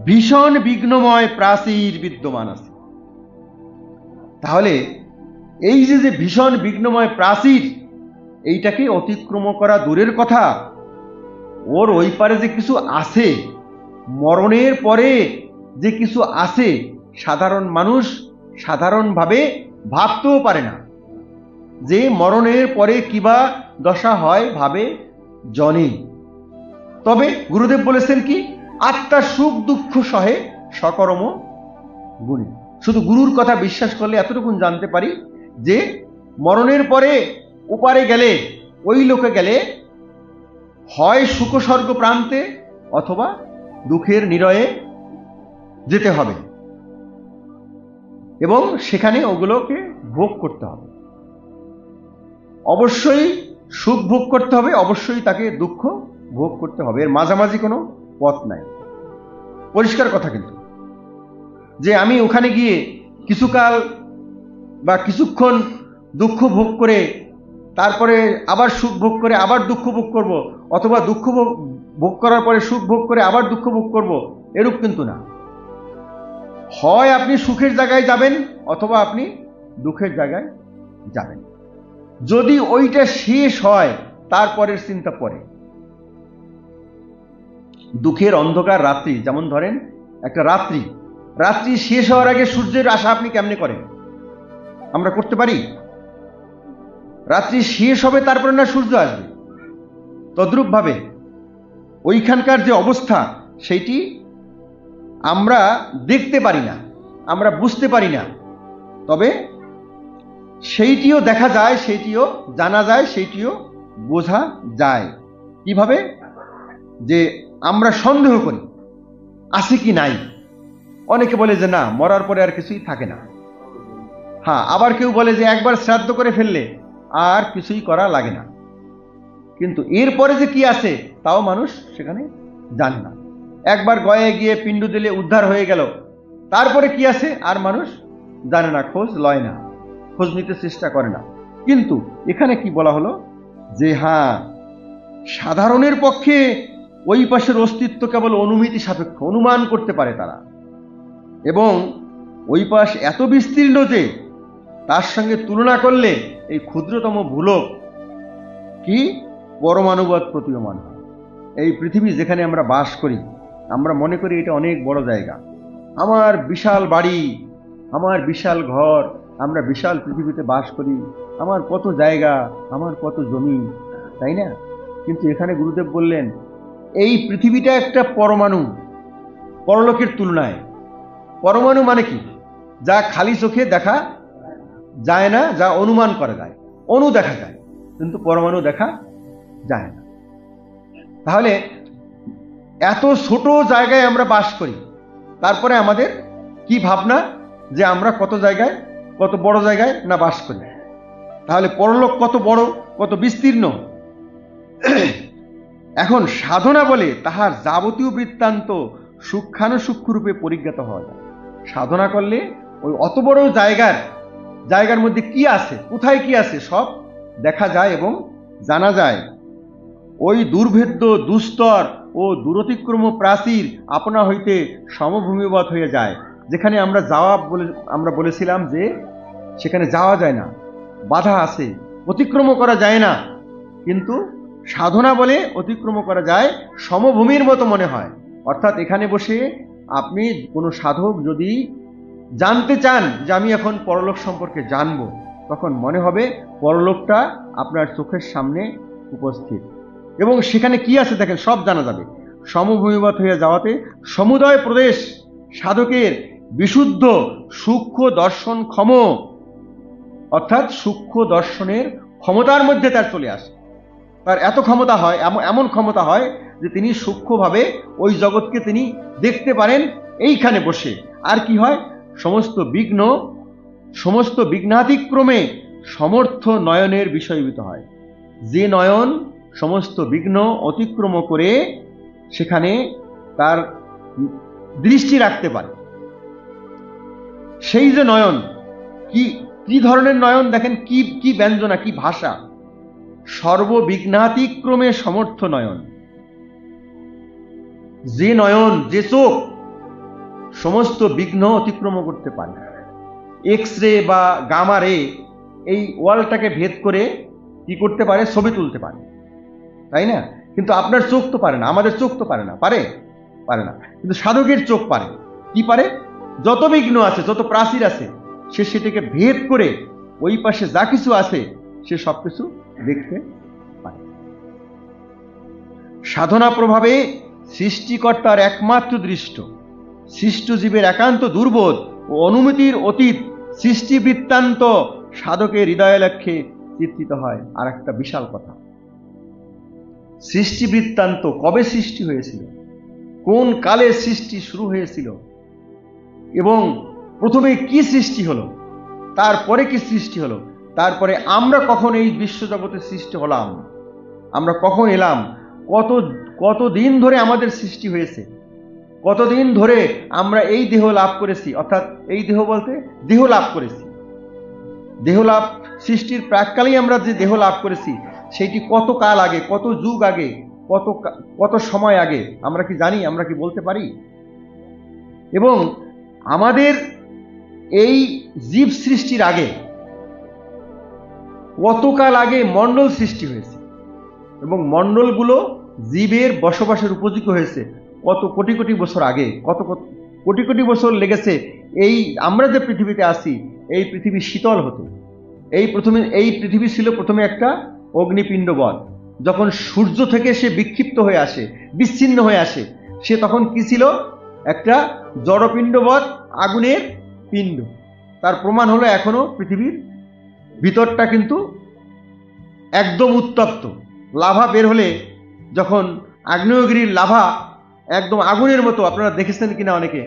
ভীষণ বিঘ্নময় প্রাচীর বিদ্যমান আছে। তাহলে এই যে ভীষণ বিঘ্নময় প্রাচীর, এইটাকে অতিক্রম করা দূরের কথা, ওর ওই পারে যে কিছু আছে, মরণের পরে যে কিছু আছে, সাধারণ মানুষ সাধারণভাবে ভাবতেও পারে না যে মরণের পরে কিবা দশা হয়, ভাবে জনে। তবে গুরুদেব বলেছেন কি, আত্মার সুখ দুঃখ সহে সকর্ম গুণী। শুধু গুরুর কথা বিশ্বাস করলে এতটুকু জানতে পারি যে মরণের পরে ওপারে গেলে, ওই লোকে গেলে, হয় সুখ স্বর্গ প্রান্তে অথবা দুঃখের নিরয়ে যেতে হবে এবং সেখানে ওগুলোকে ভোগ করতে হবে। অবশ্যই সুখ ভোগ করতে হবে, অবশ্যই তাকে দুঃখ ভোগ করতে হবে, এর মাঝামাঝি কোনো পথ নাই। পরিষ্কার কথা কিন্তু, যে আমি ওখানে গিয়ে কিছুকাল বা কিছুক্ষণ দুঃখ ভোগ করে তারপরে আবার সুখ ভোগ করে আবার দুঃখ ভোগ করব, অথবা দুঃখ ভোগ করার পরে সুখ ভোগ করে আবার দুঃখ ভোগ করব, এরূপ কিন্তু না। হয় আপনি সুখের জায়গায় যাবেন অথবা আপনি দুঃখের জায়গায় যাবেন। যদি ওইটা শেষ হয় তারপরের চিন্তা পরে। দুঃখের অন্ধকার রাত্রি, যেমন ধরেন একটা রাত্রি শেষ হওয়ার আগে সূর্যের আশা আপনি কেমনে করেন? আমরা করতে পারি? রাত্রি শেষ হবে তারপরে না সূর্য আসবে। তদ্রূপ ভাবে ওইখানকার যে অবস্থা সেইটি আমরা দেখতে পারি না, আমরা বুঝতে পারি না, তবে সেইটিও দেখা যায়, সেইটিও জানা যায়, সেইটিও বোঝা যায়। কিভাবে? যে আমরা সন্দেহ করি আছে কি নাই। অনেকে বলে যে না, মরার পরে আর কিছুই থাকে না। হ্যাঁ, আবার কেউ বলে যে একবার শ্রাদ্ধ করে ফেললে আর কিছুই করা লাগে না। কিন্তু এরপরে যে কি আছে তাও মানুষ সেখানে জানে না। একবার গয়ে গিয়ে পিণ্ড দিলে উদ্ধার হয়ে গেল, তারপরে কি আছে আর মানুষ জানে না, খোঁজ লয় না, খোঁজ নিতে চেষ্টা করে না। কিন্তু এখানে কি বলা হলো যে হ্যাঁ, সাধারণের পক্ষে ওই পাশের অস্তিত্ব কেবল অনুমিতি সাপেক্ষ, অনুমান করতে পারে তারা, এবং ওই পাশ এত বিস্তীর্ণ যে তার সঙ্গে তুলনা করলে এই ক্ষুদ্রতম ভূলোক কি পরমাণুবৎ প্রতীয়মান হয়। এই পৃথিবী যেখানে আমরা বাস করি, আমরা মনে করি এটা অনেক বড় জায়গা, আমার বিশাল বাড়ি, আমার বিশাল ঘর, আমরা বিশাল পৃথিবীতে বাস করি, আমার কত জায়গা, আমার কত জমি, তাই না? কিন্তু এখানে গুরুদেব বললেন এই পৃথিবীটা একটা পরমাণু, পরলোকের তুলনায়। পরমাণু মানে কি? যা খালি চোখে দেখা যায় না, যা অনুমান করা যায়, অণু দেখা যায়, কিন্তু পরমাণু দেখা যায় না। তাহলে এত ছোট জায়গায় আমরা বাস করি, তারপরে আমাদের কি ভাবনা যে আমরা কত জায়গায়, কত বড় জায়গায় না বাস করি। তাহলে পরলোক কত বড়, কত বিস্তীর্ণ। এখন সাধনা বলে তাহার যাবতীয় বৃত্তান্ত সূক্ষ্মানুসূক্ষ্মরূপে পরিজ্ঞাত হওয়া যায়। সাধনা করলে ওই অত বড় জায়গার মধ্যে কি আছে, কোথায় কি আছে, সব দেখা যায় এবং জানা যায়। ওই দুর্ভেদ্য দুস্তর ও দূরতিক্রম প্রাচীর আপনা হইতে সমভূমিবৎ হয়ে যায়। যেখানে আমরা বলেছিলাম যে সেখানে যাওয়া যায় না, বাধা আছে, অতিক্রম করা যায় না, কিন্তু সাধনা বলে অতিক্রম করা যায়, সমভূমির মতো মনে হয়। অর্থাৎ এখানে বসে আপনি কোনো সাধক যদি জানতে চান যে আমি এখন পরলোক সম্পর্কে জানব, তখন মনে হবে পরলোকটা আপনার চোখের সামনে উপস্থিত, এবং সেখানে কি আছে দেখেন সব জানা যাবে। সমভূমিবৎ হয়ে যাওয়াতে সমুদয় প্রদেশ সাধকের বিশুদ্ধ সূক্ষ্ম দর্শন ক্ষম, অর্থাৎ সূক্ষ্ম দর্শনের ক্ষমতার মধ্যে তার চলে আসে। তার এত ক্ষমতা হয়, এমন ক্ষমতা হয় যে তিনি সূক্ষ্মভাবে ওই জগৎকে তিনি দেখতে পারেন এইখানে বসে। আর কি হয়? সমস্ত বিঘ্নাতিক্রমে সমর্থ নয়নের বিষয়ীভূত হয়। যে নয়ন সমস্ত বিঘ্ন অতিক্রম করে সেখানে তার দৃষ্টি রাখতে পারে, সেই যে নয়ন, কি ধরনের নয়ন দেখেন, কি ব্যঞ্জনা, কি ভাষা! সর্ববিঘ্নাতিক্রমে সমর্থ নয়ন। যে নয়ন, যে চোখ সমস্ত বিঘ্ন অতিক্রম করতে পারে। এক্স রে বা গামা রে এই ওয়ালটাকে ভেদ করে কি করতে পারে? ছবি তুলতে পারে, তাই না? কিন্তু আপনার চোখ তো পারে না, আমাদের চোখ তো পারে না। পারে না, কিন্তু সাধকের চোখ পারে। কি পারে? যত বিঘ্ন আছে, যত প্রাচীর আছে, সে সেটাকে ভেদ করে ওই পাশে যা কিছু আছে সে সবকিছু দেখতে পারে। সাধনা প্রভাবে সৃষ্টিকর্তার একমাত্র দৃষ্ট, সৃষ্ট জীবের একান্ত দুর্বোধ ও অনুমতির অতীত সৃষ্টি বৃত্তান্ত সাধকের হৃদয় লক্ষ্যে চিত্রিত হয়। আর একটা বিশাল কথা, সৃষ্টি বৃত্তান্ত, কবে সৃষ্টি হয়েছিল, কোন কালে সৃষ্টি শুরু হয়েছিল, এবং প্রথমে কি সৃষ্টি হলো, তারপরে কি সৃষ্টি হলো, তারপরে আমরা কখন এই বিশ্বজগতে সৃষ্টি হলাম, আমরা কখন এলাম, কতদিন ধরে আমাদের সৃষ্টি হয়েছে, কতদিন ধরে আমরা এই দেহ লাভ করেছি, অর্থাৎ এই দেহ বলতে দেহ লাভ করেছি। দেহ লাভ সৃষ্টির প্রাককালেই আমরা যে দেহ লাভ করেছি সেটি কত কাল আগে, কত যুগ আগে, কত সময় আগে আমরা কি জানি, আমরা কি বলতে পারি? এবং আমাদের এই জীব সৃষ্টির আগে কতকাল আগে মণ্ডল সৃষ্টি হয়েছে এবং মণ্ডলগুলো জীবের বসবাসের উপযোগী হয়েছে কত কোটি কোটি বছর আগে, কত কোটি কোটি বছর লেগেছে এই আমরা যে পৃথিবীতে আছি এই পৃথিবী শীতল হতো। এই পৃথিবী ছিল প্রথমে একটা অগ্নিপিণ্ডবৎ। যখন সূর্য থেকে সে বিক্ষিপ্ত হয়ে আসে, বিচ্ছিন্ন হয়ে আসে, সে তখন কি ছিল? একটা জড়পিণ্ডবৎ আগুনের পিণ্ড। তার প্রমাণ হলো এখনো পৃথিবীর ভিতরটা কিন্তু একদম উত্তপ্ত। লাভা বের হলে যখন আগ্নেয়গিরির লাভা একদম আগুনের মতো, আপনারা দেখেছেন কিনা অনেকে,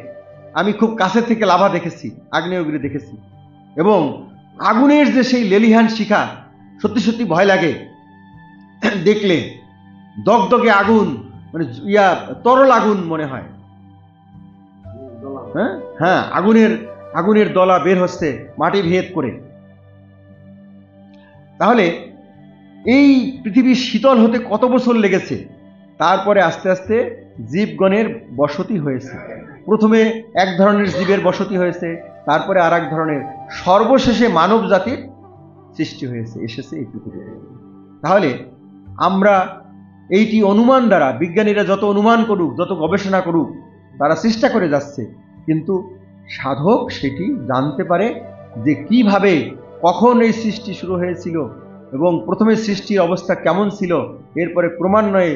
আমি খুব কাছে থেকে লাভা দেখেছি, আগ্নেয়গিরি দেখেছি, এবং আগুনের যে সেই লেলিহান শিখা, সত্যি সত্যি ভয় লাগে দেখলে। দগদগে আগুন, মানে তরল আগুন মনে হয়। হ্যাঁ, আগুনের দলা বের হচ্ছে মাটি ভেদ করে। তাহলে এই পৃথিবী শীতল হতে কত বছর লেগেছে, তারপরে আস্তে আস্তে জীবগণের বসতি হয়েছে। প্রথমে এক ধরনের জীবের বসতি হয়েছে, তারপরে আর এক ধরনের, সর্বশেষে মানব জাতির সৃষ্টি হয়েছে, এসেছে এই পৃথিবীতে। তাহলে আমরা এইটি অনুমান দ্বারা, বিজ্ঞানীরা যত অনুমান করুক, যত গবেষণা করুক, তারা চেষ্টা করে যাচ্ছে, কিন্তু সাধক সেটি জানতে পারে যে কিভাবে, কখন এই সৃষ্টি শুরু হয়েছিল এবং প্রথমে সৃষ্টির অবস্থা কেমন ছিল, এরপরে ক্রমান্বয়ে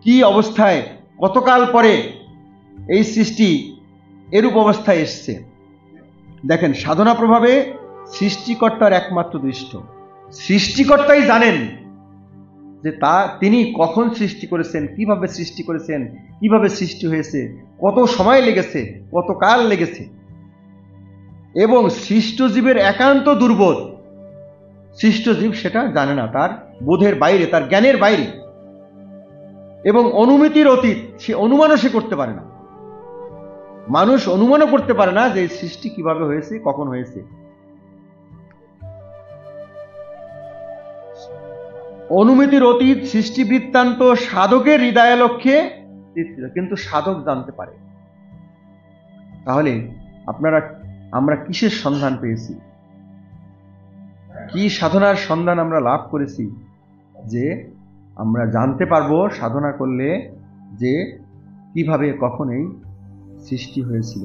কি অবস্থায়, কতকাল পরে এই সৃষ্টি এরূপ অবস্থায় এসছে। দেখেন, সাধনা প্রভাবে সৃষ্টিকর্তার একমাত্র দৃষ্ট। সৃষ্টিকর্তাই জানেন যে তিনি কখন সৃষ্টি করেছেন, কিভাবে সৃষ্টি করেছেন, কিভাবে সৃষ্টি হয়েছে, কত সময় লেগেছে, কত কাল লেগেছে। এবং সৃষ্ট জীবের একান্ত দুর্বোধ, সৃষ্ট জীব সেটা জানে না, তার বোধের বাইরে, তার জ্ঞানের বাইরে, এবং অনুমিতির অতীত, সে অনুমানও সে করতে পারে না। মানুষ অনুমানও করতে পারে না যে সৃষ্টি কিভাবে হয়েছে, কখন হয়েছে। অনুমিতির অতীত সৃষ্টি বৃত্তান্ত সাধকের হৃদয় লক্ষ্যে, কিন্তু সাধক জানতে পারে। তাহলে আমরা কিসের সন্ধান পেয়েছি, কি সাধনার সন্ধান আমরা লাভ করেছি, যে আমরা জানতে পারবো সাধনা করলে যে কিভাবে কখন এই সৃষ্টি হয়েছিল,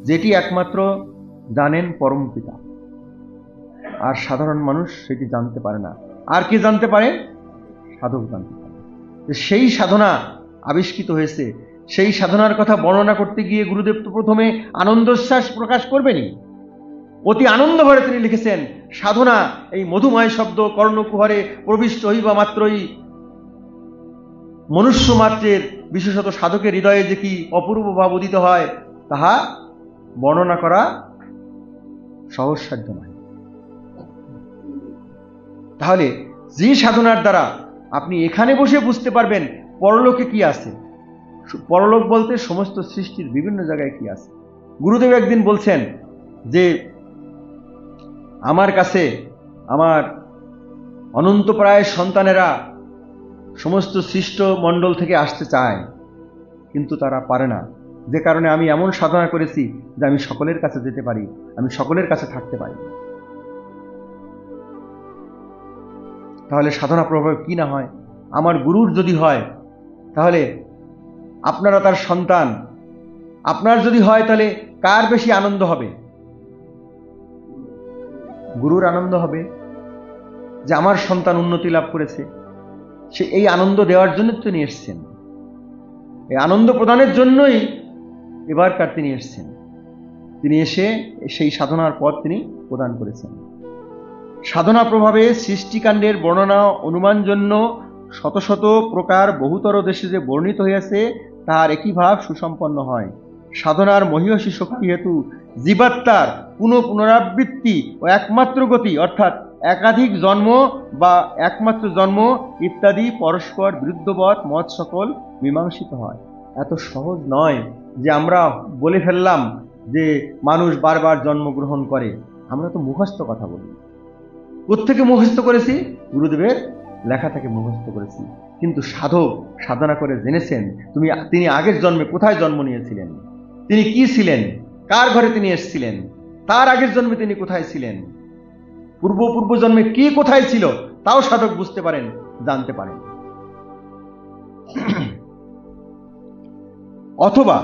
যেটি একমাত্র জানেন পরম পিতা। আর সাধারণ মানুষ সেটি জানতে পারে না। আর কি জানতে পারে? সাধক জানতে পারে। সেই সাধনা আবিষ্কৃত হয়েছে। সেই সাধনার কথা বর্ণনা করতে গিয়ে গুরুদেব তো প্রথমে আনন্দোচ্ছ্বাস প্রকাশ করবেনই। অতি আনন্দ ভরে তিনি লিখেছেন, সাধনা এই মধুময় শব্দ কর্ণকুহরে প্রবিষ্ট হইবা মাত্রই মনুষ্য মাত্রের, বিশেষত সাধকের হৃদয়ে যে কি অপূর্ব ভাব উদিত হয়, তাহা বর্ণনা করা সহজসাধ্য নয়। তাহলে যে সাধনার দ্বারা আপনি এখানে বসে বুঝতে পারবেন পরলোকে কি আছে, পরলোক বলতে সমস্ত সৃষ্টির বিভিন্ন জায়গায় কি আছে। গুরুদেব একদিন বলছেন যে আমার কাছে আমার অনন্তপ্রায় সন্তানেরা সমস্ত সৃষ্ট মণ্ডল থেকে আসতে চায়, কিন্তু তারা পারে না, যে কারণে আমি এমন সাধনা করেছি যে আমি সকলের কাছে যেতে পারি, আমি সকলের কাছে থাকতে পারি। তাহলে সাধনা প্রভাব কি না হয়, আমার গুরুর যদি হয়, তাহলে আপনারা তার সন্তান, আপনার যদি হয় তাহলে কার বেশি আনন্দ হবে? গুরুর আনন্দ হবে যে আমার সন্তান উন্নতি লাভ করেছে, সে এই আনন্দ দেওয়ার জন্য তিনি এসছেন, এই আনন্দ প্রদানের জন্যই এবারকার তিনি এসছেন। তিনি এসে সেই সাধনার পথ তিনি প্রদান করেছেন। সাধনা প্রভাবে সৃষ্টিকাণ্ডের বর্ণনা অনুমান জন্য শত শত প্রকার বহুতর দেশে যে বর্ণিত হইয়াছে, তাহার একই ভাব সুসম্পন্ন হয়। সাধনার মহীয়সী শক্তি হেতু জীবাত্মার পুনরাবৃত্তি ও একমাত্র গতি অর্থাৎ একাধিক জন্ম বা একমাত্র জন্ম ইত্যাদি পরস্পর বিরুদ্ধবৎ মত সকল মীমাংসিত হয়। এত সহজ নয় যে আমরা বলে ফেললাম যে মানুষ বারবার জন্মগ্রহণ করে। আমরা তো মুখস্থ কথা বলি। কোত্থেকে মুখস্থ করেছি? গুরুদেবের লেখা থেকে মুখস্থ করেছি। কিন্তু সাধক সাধনা করে জেনেছেন তিনি আগের জন্মে কোথায় জন্ম নিয়েছিলেন, তিনি কি ছিলেন, কার ঘরে তিনি এসেছিলেন, তার আগের জন্মে তিনি কোথায় ছিলেন, পূর্ব জন্মে কে কোথায় ছিল, তাও সাধক বুঝতে পারেন, জানতে পারেন। অথবা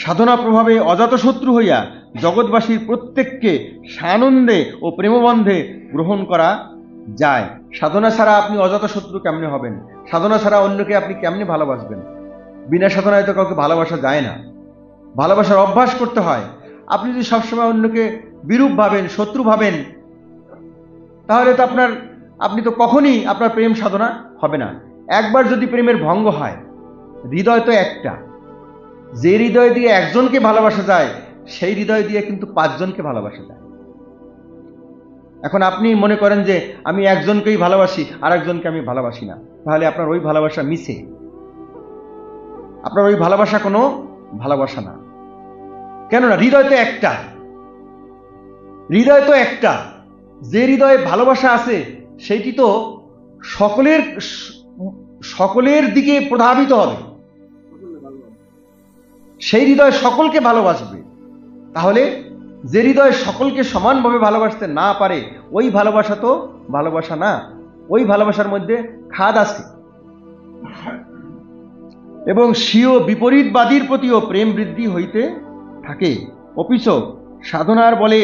সাধনা প্রভাবে অজাতশত্রু হইয়া জগৎবাসীর প্রত্যেককে সানন্দে ও প্রেমবন্ধে গ্রহণ করা যায়। সাধনা ছাড়া আপনি অজাতশত্রু কেমনে হবেন? সাধনা ছাড়া অন্যকে আপনি কেমনে ভালোবাসবেন? বিনা সাধনায় তো কাউকে ভালোবাসা যায় না। ভালোবাসার অভ্যাস করতে হয়। আপনি যদি সবসময় অন্যকে বিরূপ ভাবেন, শত্রু ভাবেন, তাহলে তো আপনি তো কখনই আপনার প্রেম সাধনা হবে না। একবার যদি প্রেমের ভঙ্গ হয়, হৃদয় তো একটা, যে হৃদয় দিয়ে একজনকে ভালোবাসা যায় সেই হৃদয় দিয়ে কিন্তু 5 জনকে ভালোবাসা যায়। এখন আপনি মনে করেন যে আমি একজনকেই ভালোবাসি, আর একজনকে আমি ভালোবাসি না, তাহলে আপনার ওই ভালোবাসা মিছে, আপনার ওই ভালোবাসা কোনো ভালোবাসা না। কেননা হৃদয় তো একটা, হৃদয় তো একটা। যে হৃদয়ে ভালোবাসা আছে সেইটি তো সকলের দিকে প্রভাবিত হবে, সেই হৃদয় সকলকে ভালোবাসবে। তাহলে যে হৃদয় সকলকে সমানভাবে ভালোবাসতে না পারে ওই ভালোবাসা তো ভালোবাসা না, ওই ভালোবাসার মধ্যে খাদ আছে। এবং স্বীয় বিপরীতবাদীর প্রতিও প্রেম বৃদ্ধি হইতে থাকে। অপিচ সাধনার বলে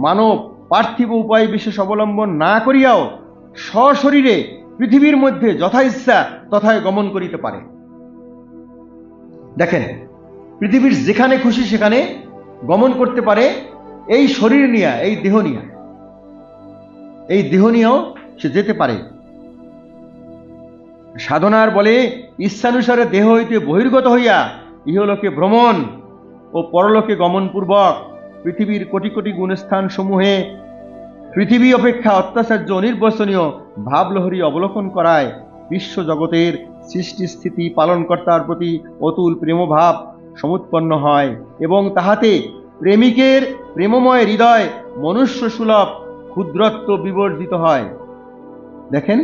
মানব পার্থিব উপায় বিশেষ অবলম্বন না করিয়াও সশরীরে পৃথিবীর মধ্যে যথা ইচ্ছা তথায় গমন করিতে পারে। দেখেন, পৃথিবীর যেখানে খুশি সেখানে গমন করতে পারে এই শরীর নিয়ে, এই দেহ নিয়েও সে যেতে পারে। সাধনার বলে ইচ্ছানুসারে দেহ হইতে বহির্গত হইয়া ইহলোকে ভ্রমণ ও পরলোকে গমন পূর্বক পৃথিবীর কোটি কোটি গুণস্থান সমূহে পৃথিবী অপেক্ষা অত্যাচার্য অনির্বচনীয় ভাবলহরী অবলোকন করায় বিশ্ব জগতের সৃষ্টি স্থিতি পালনকর্তার প্রতি অতুল প্রেমভাব সমুৎপন্ন হয় এবং তাহাতে প্রেমিকের প্রেমময় হৃদয় মনুষ্য সুলভ ক্ষুদ্রত্ব বিবর্জিত হয়। দেখেন,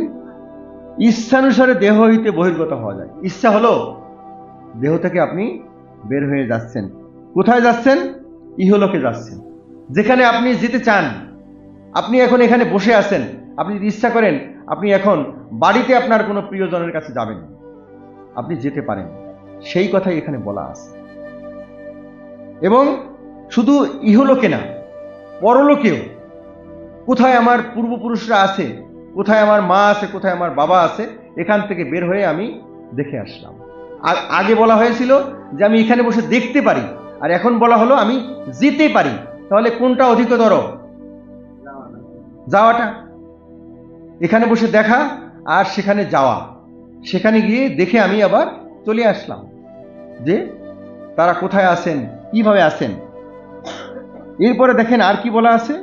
ইচ্ছানুসারে দেহ হইতে বহির্গত হওয়া যায়। ইচ্ছা হলো দেহ থেকে আপনি বের হয়ে যাচ্ছেন। কোথায় যাচ্ছেন? ইহলোকে যাচ্ছেন, যেখানে আপনি যেতে চান। আপনি এখন এখানে বসে আছেন, আপনি যদি ইচ্ছা করেন আপনি এখন বাড়িতে আপনার কোনো প্রিয়জনের কাছে যাবেন, আপনি যেতে পারেন। সেই কথাই এখানে বলা আছে। এবং শুধু ইহলোকে না, পরলোকেও কোথায় আমার পূর্বপুরুষরা আছে, কোথায় আমার মা আছে, কোথায় আমার বাবা আছে, এখান থেকে বের হয়ে আমি দেখে আসলাম। আর আগে বলা হয়েছিল যে আমি এখানে বসে দেখতে পারি, আর এখন বলা হলো আমি যেতে পারি। তাহলে কোনটা অধিকতর? যাওয়াটা। এখানে বসে দেখা আর সেখানে যাওয়া, সেখানে গিয়ে দেখে আমি আবার চলে আসলাম যে তারা কোথায় আছেন, কিভাবে আছেন। এরপরে দেখেন আর কি বলা আছে,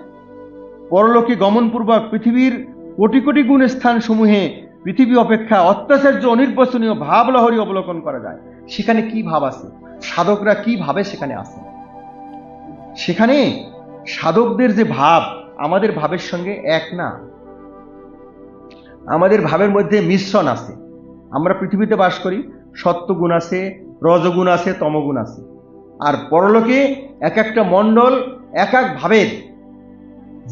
পরলোকে গমনপূর্বক পৃথিবীর কোটি কোটি গুণ স্থান সমূহে পৃথিবী অপেক্ষা অত্যাচার্য অনির্বচনীয় ভাবলহরী অবলোকন করা যায়। সেখানে কি ভাব আছে, সাধকরা কি ভাবে সেখানে আছে। সেখানে সাধকদের যে ভাব আমাদের ভাবের সঙ্গে এক না, আমাদের ভাবের মধ্যে মিশ্রণ আছে। আমরা পৃথিবীতে বাস করি, সত্যগুণ আছে, রজগুণ আছে, তমগুণ আছে। আর পরলোকে এক একটা মণ্ডল এক এক ভাবের,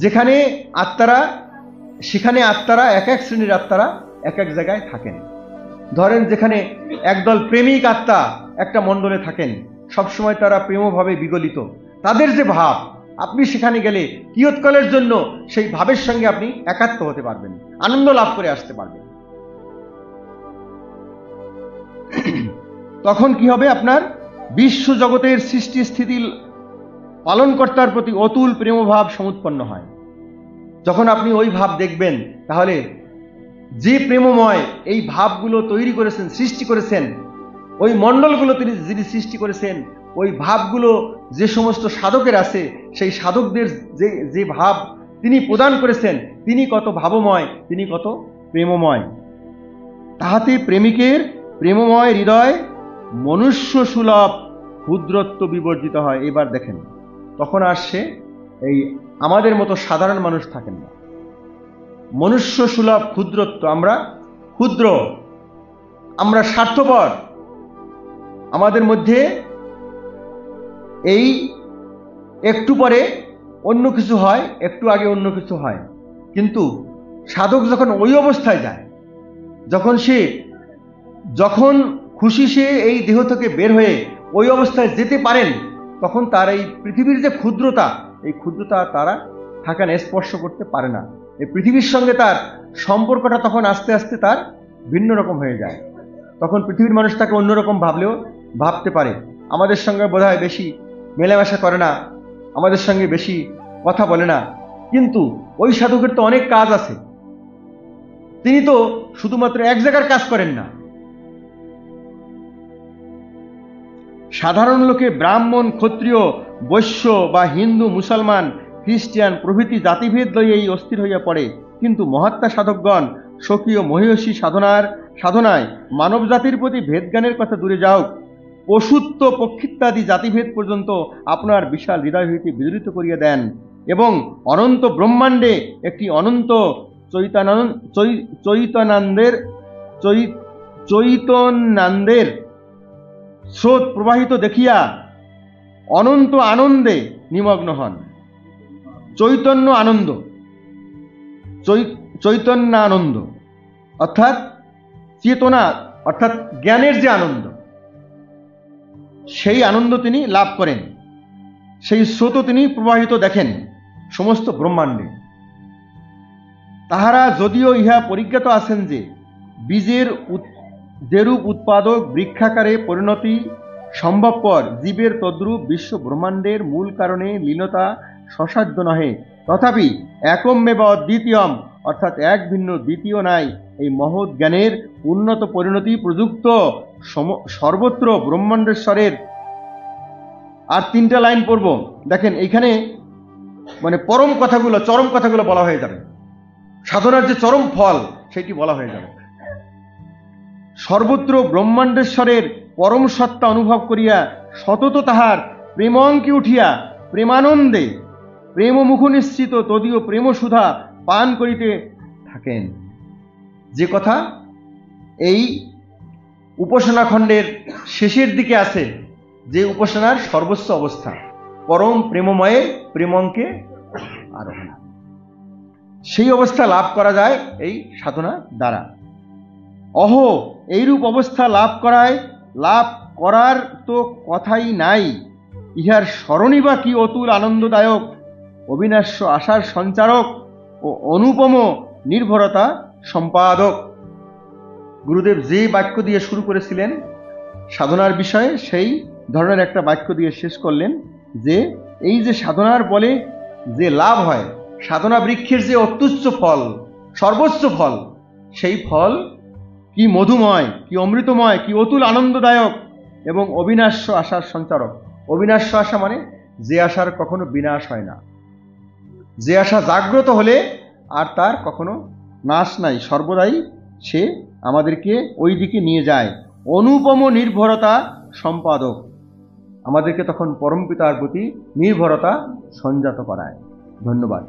যেখানে আত্মারা, সেখানে আত্মারা এক এক শ্রেণীর আত্মারা এক এক জায়গায় থাকেন। ধরেন যেখানে একদল প্রেমিক আত্মা একটা মণ্ডলে থাকেন, সবসময় তারা প্রেমভাবে বিগলিত, তাদের যে ভাব, আপনি সেখানে গেলে কিয়ৎকালের জন্য সেই ভাবের সঙ্গে আপনি একাত্ম হতে পারবেন, আনন্দ লাভ করে আসতে পারবেন। তখন কি হবে? আপনার বিশ্ব জগতের সৃষ্টি স্থিতি পালনকর্তার প্রতি অতুল প্রেমভাব সমুৎপন্ন হয়। যখন আপনি ওই ভাব দেখবেন, তাহলে যে প্রেমময় এই ভাবগুলো তৈরি করেছেন, সৃষ্টি করেছেন, ওই মণ্ডলগুলো তিনি যিনি সৃষ্টি করেছেন, ওই ভাবগুলো যে সমস্ত সাধকের আছে, সেই সাধকদের যে যে ভাব তিনি প্রদান করেছেন, তিনি কত ভাবময়, তিনি কত প্রেমময়। তাহাতে প্রেমিকের প্রেমময় হৃদয় মনুষ্য সুলভ ক্ষুদ্রত্ব বিবর্জিত হয়। এবার দেখেন, তখন আর সে এই আমাদের মতো সাধারণ মানুষ থাকেন না। মনুষ্য সুলভ ক্ষুদ্রত্ব, আমরা ক্ষুদ্র, আমরা স্বার্থপর, আমাদের মধ্যে এই একটু পরে অন্য কিছু হয়, একটু আগে অন্য কিছু হয়। কিন্তু সাধক যখন ওই অবস্থায় যায়, যখন খুশি সে এই দেহ থেকে বের হয়ে ওই অবস্থায় যেতে পারেন, তখন তার এই পৃথিবীর যে ক্ষুদ্রতা, এই ক্ষুদ্রতা তারা থাকেন স্পর্শ করতে পারে না। এই পৃথিবীর সঙ্গে তার সম্পর্কটা তখন আস্তে আস্তে তার ভিন্ন রকম হয়ে যায়। তখন পৃথিবীর মানুষ তাকে অন্যরকম ভাবলেও ভাবতে পারে, আমাদের সঙ্গে বোধহয় বেশি মেলামেশা করে না, আমাদের সঙ্গে বেশি কথা বলে না। কিন্তু ওই সাধকের তো অনেক কাজ আছে, তিনি তো শুধুমাত্র এক জায়গার কাজ করেন না। সাধারণ লোকে ব্রাহ্মণ, ক্ষত্রিয়, বৈশ্য বা হিন্দু, মুসলমান, খ্রিস্টিয়ান প্রভৃতি জাতিভেদ লইয়েই অস্থির হইয়া পড়ে। কিন্তু মহাত্মা সাধকগণ স্বকীয় মহিষী সাধনায় মানব জাতির প্রতি ভেদজ্ঞানের কথা দূরে যাও, পশুত্ব পক্ষিত্যাদি জাতিভেদ পর্যন্ত আপনার বিশাল হৃদয় হইতে বিদরিত করিয়া দেন এবং অনন্ত ব্রহ্মাণ্ডে একটি অনন্ত চৈতন্যান্দের স্রোত প্রবাহিত দেখিয়া অনন্ত আনন্দে নিমগ্ন হন। চৈতন্য আনন্দ, চৈতন্যানন্দ অর্থাৎ চেতনা, অর্থাৎ জ্ঞানের যে আনন্দ, সেই আনন্দ তিনি লাভ করেন, সেই স্রোত তিনি প্রবাহিত দেখেন সমস্ত ব্রহ্মাণ্ডে। তাহারা যদিও ইহা পরিজ্ঞাত আছেন যে বীজের যেরূপ উৎপাদক বৃক্ষাকারে পরিণতি সম্ভবপর, জীবের তদ্রূপ বিশ্ব ব্রহ্মাণ্ডের মূল কারণে লীনতা সসাধ্য নহে, তথাপি একমেব অদ্বিতীয়ম অর্থাৎ এক ভিন্ন দ্বিতীয় নাই, এই মহৎ জ্ঞানের উন্নত পরিণতি প্রযুক্ত সর্বত্র ব্রহ্মাণ্ডেশ্বরের। আর 3টা লাইন পড়ব, দেখেন এইখানে মানে পরম কথাগুলো, চরম কথাগুলো বলা হয়ে যাবে, সাধনার যে চরম ফল সেটি বলা হয়ে যাবে। সর্বত্র ব্রহ্মাণ্ডেশ্বরের পরম সত্তা অনুভব করিয়া সতত তাহার প্রেম অঙ্কে উঠিয়া প্রেমানন্দে প্রেম মুখ নিশ্চিত তদীয় প্রেম সুধা পান করিতে থাকেন। যে কথা এই উপাসনা খণ্ডের শেষের দিকে আছে, যে উপাসনার সর্বোচ্চ অবস্থা পরম প্রেমময়ের প্রেমঙ্কে আরোহণ, সেই অবস্থা লাভ করা যায় এই সাধনা দ্বারা। অহো, এইরূপ অবস্থা লাভ করার তো কথাই নাই, ইহার স্মরণই বা কি অতুল আনন্দদায়ক, অবিনাশ্য আশার সঞ্চারক ও অনুপম নির্ভরতা সম্পাদক। গুরুদেব যে বাক্য দিয়ে শুরু করেছিলেন সাধনার বিষয়ে, সেই ধরনের একটা বাক্য দিয়ে শেষ করলেন, যে এই যে সাধনার বলে যে লাভ হয়, সাধনা বৃক্ষের যে অত্যুচ্চ ফল, সর্বোচ্চ ফল, সেই ফল কি মধুময়, কি অমৃতময়, কি অতুল আনন্দদায়ক এবং অবিনাশ্য আশার সঞ্চারক। অবিনাশ্য আশা মানে যে আশার কখনো বিনাশ হয় না, যে আশা জাগ্রত হলে আর তার কখনো নাশ নাই, সর্বদাই সে আমাদেরকে ওই দিকে নিয়ে যায়। অনুপম নির্ভরতা সম্পাদক, আমাদেরকে তখন পরমপিতার প্রতি নির্ভরতা সঞ্জাত করায়। ধন্যবাদ।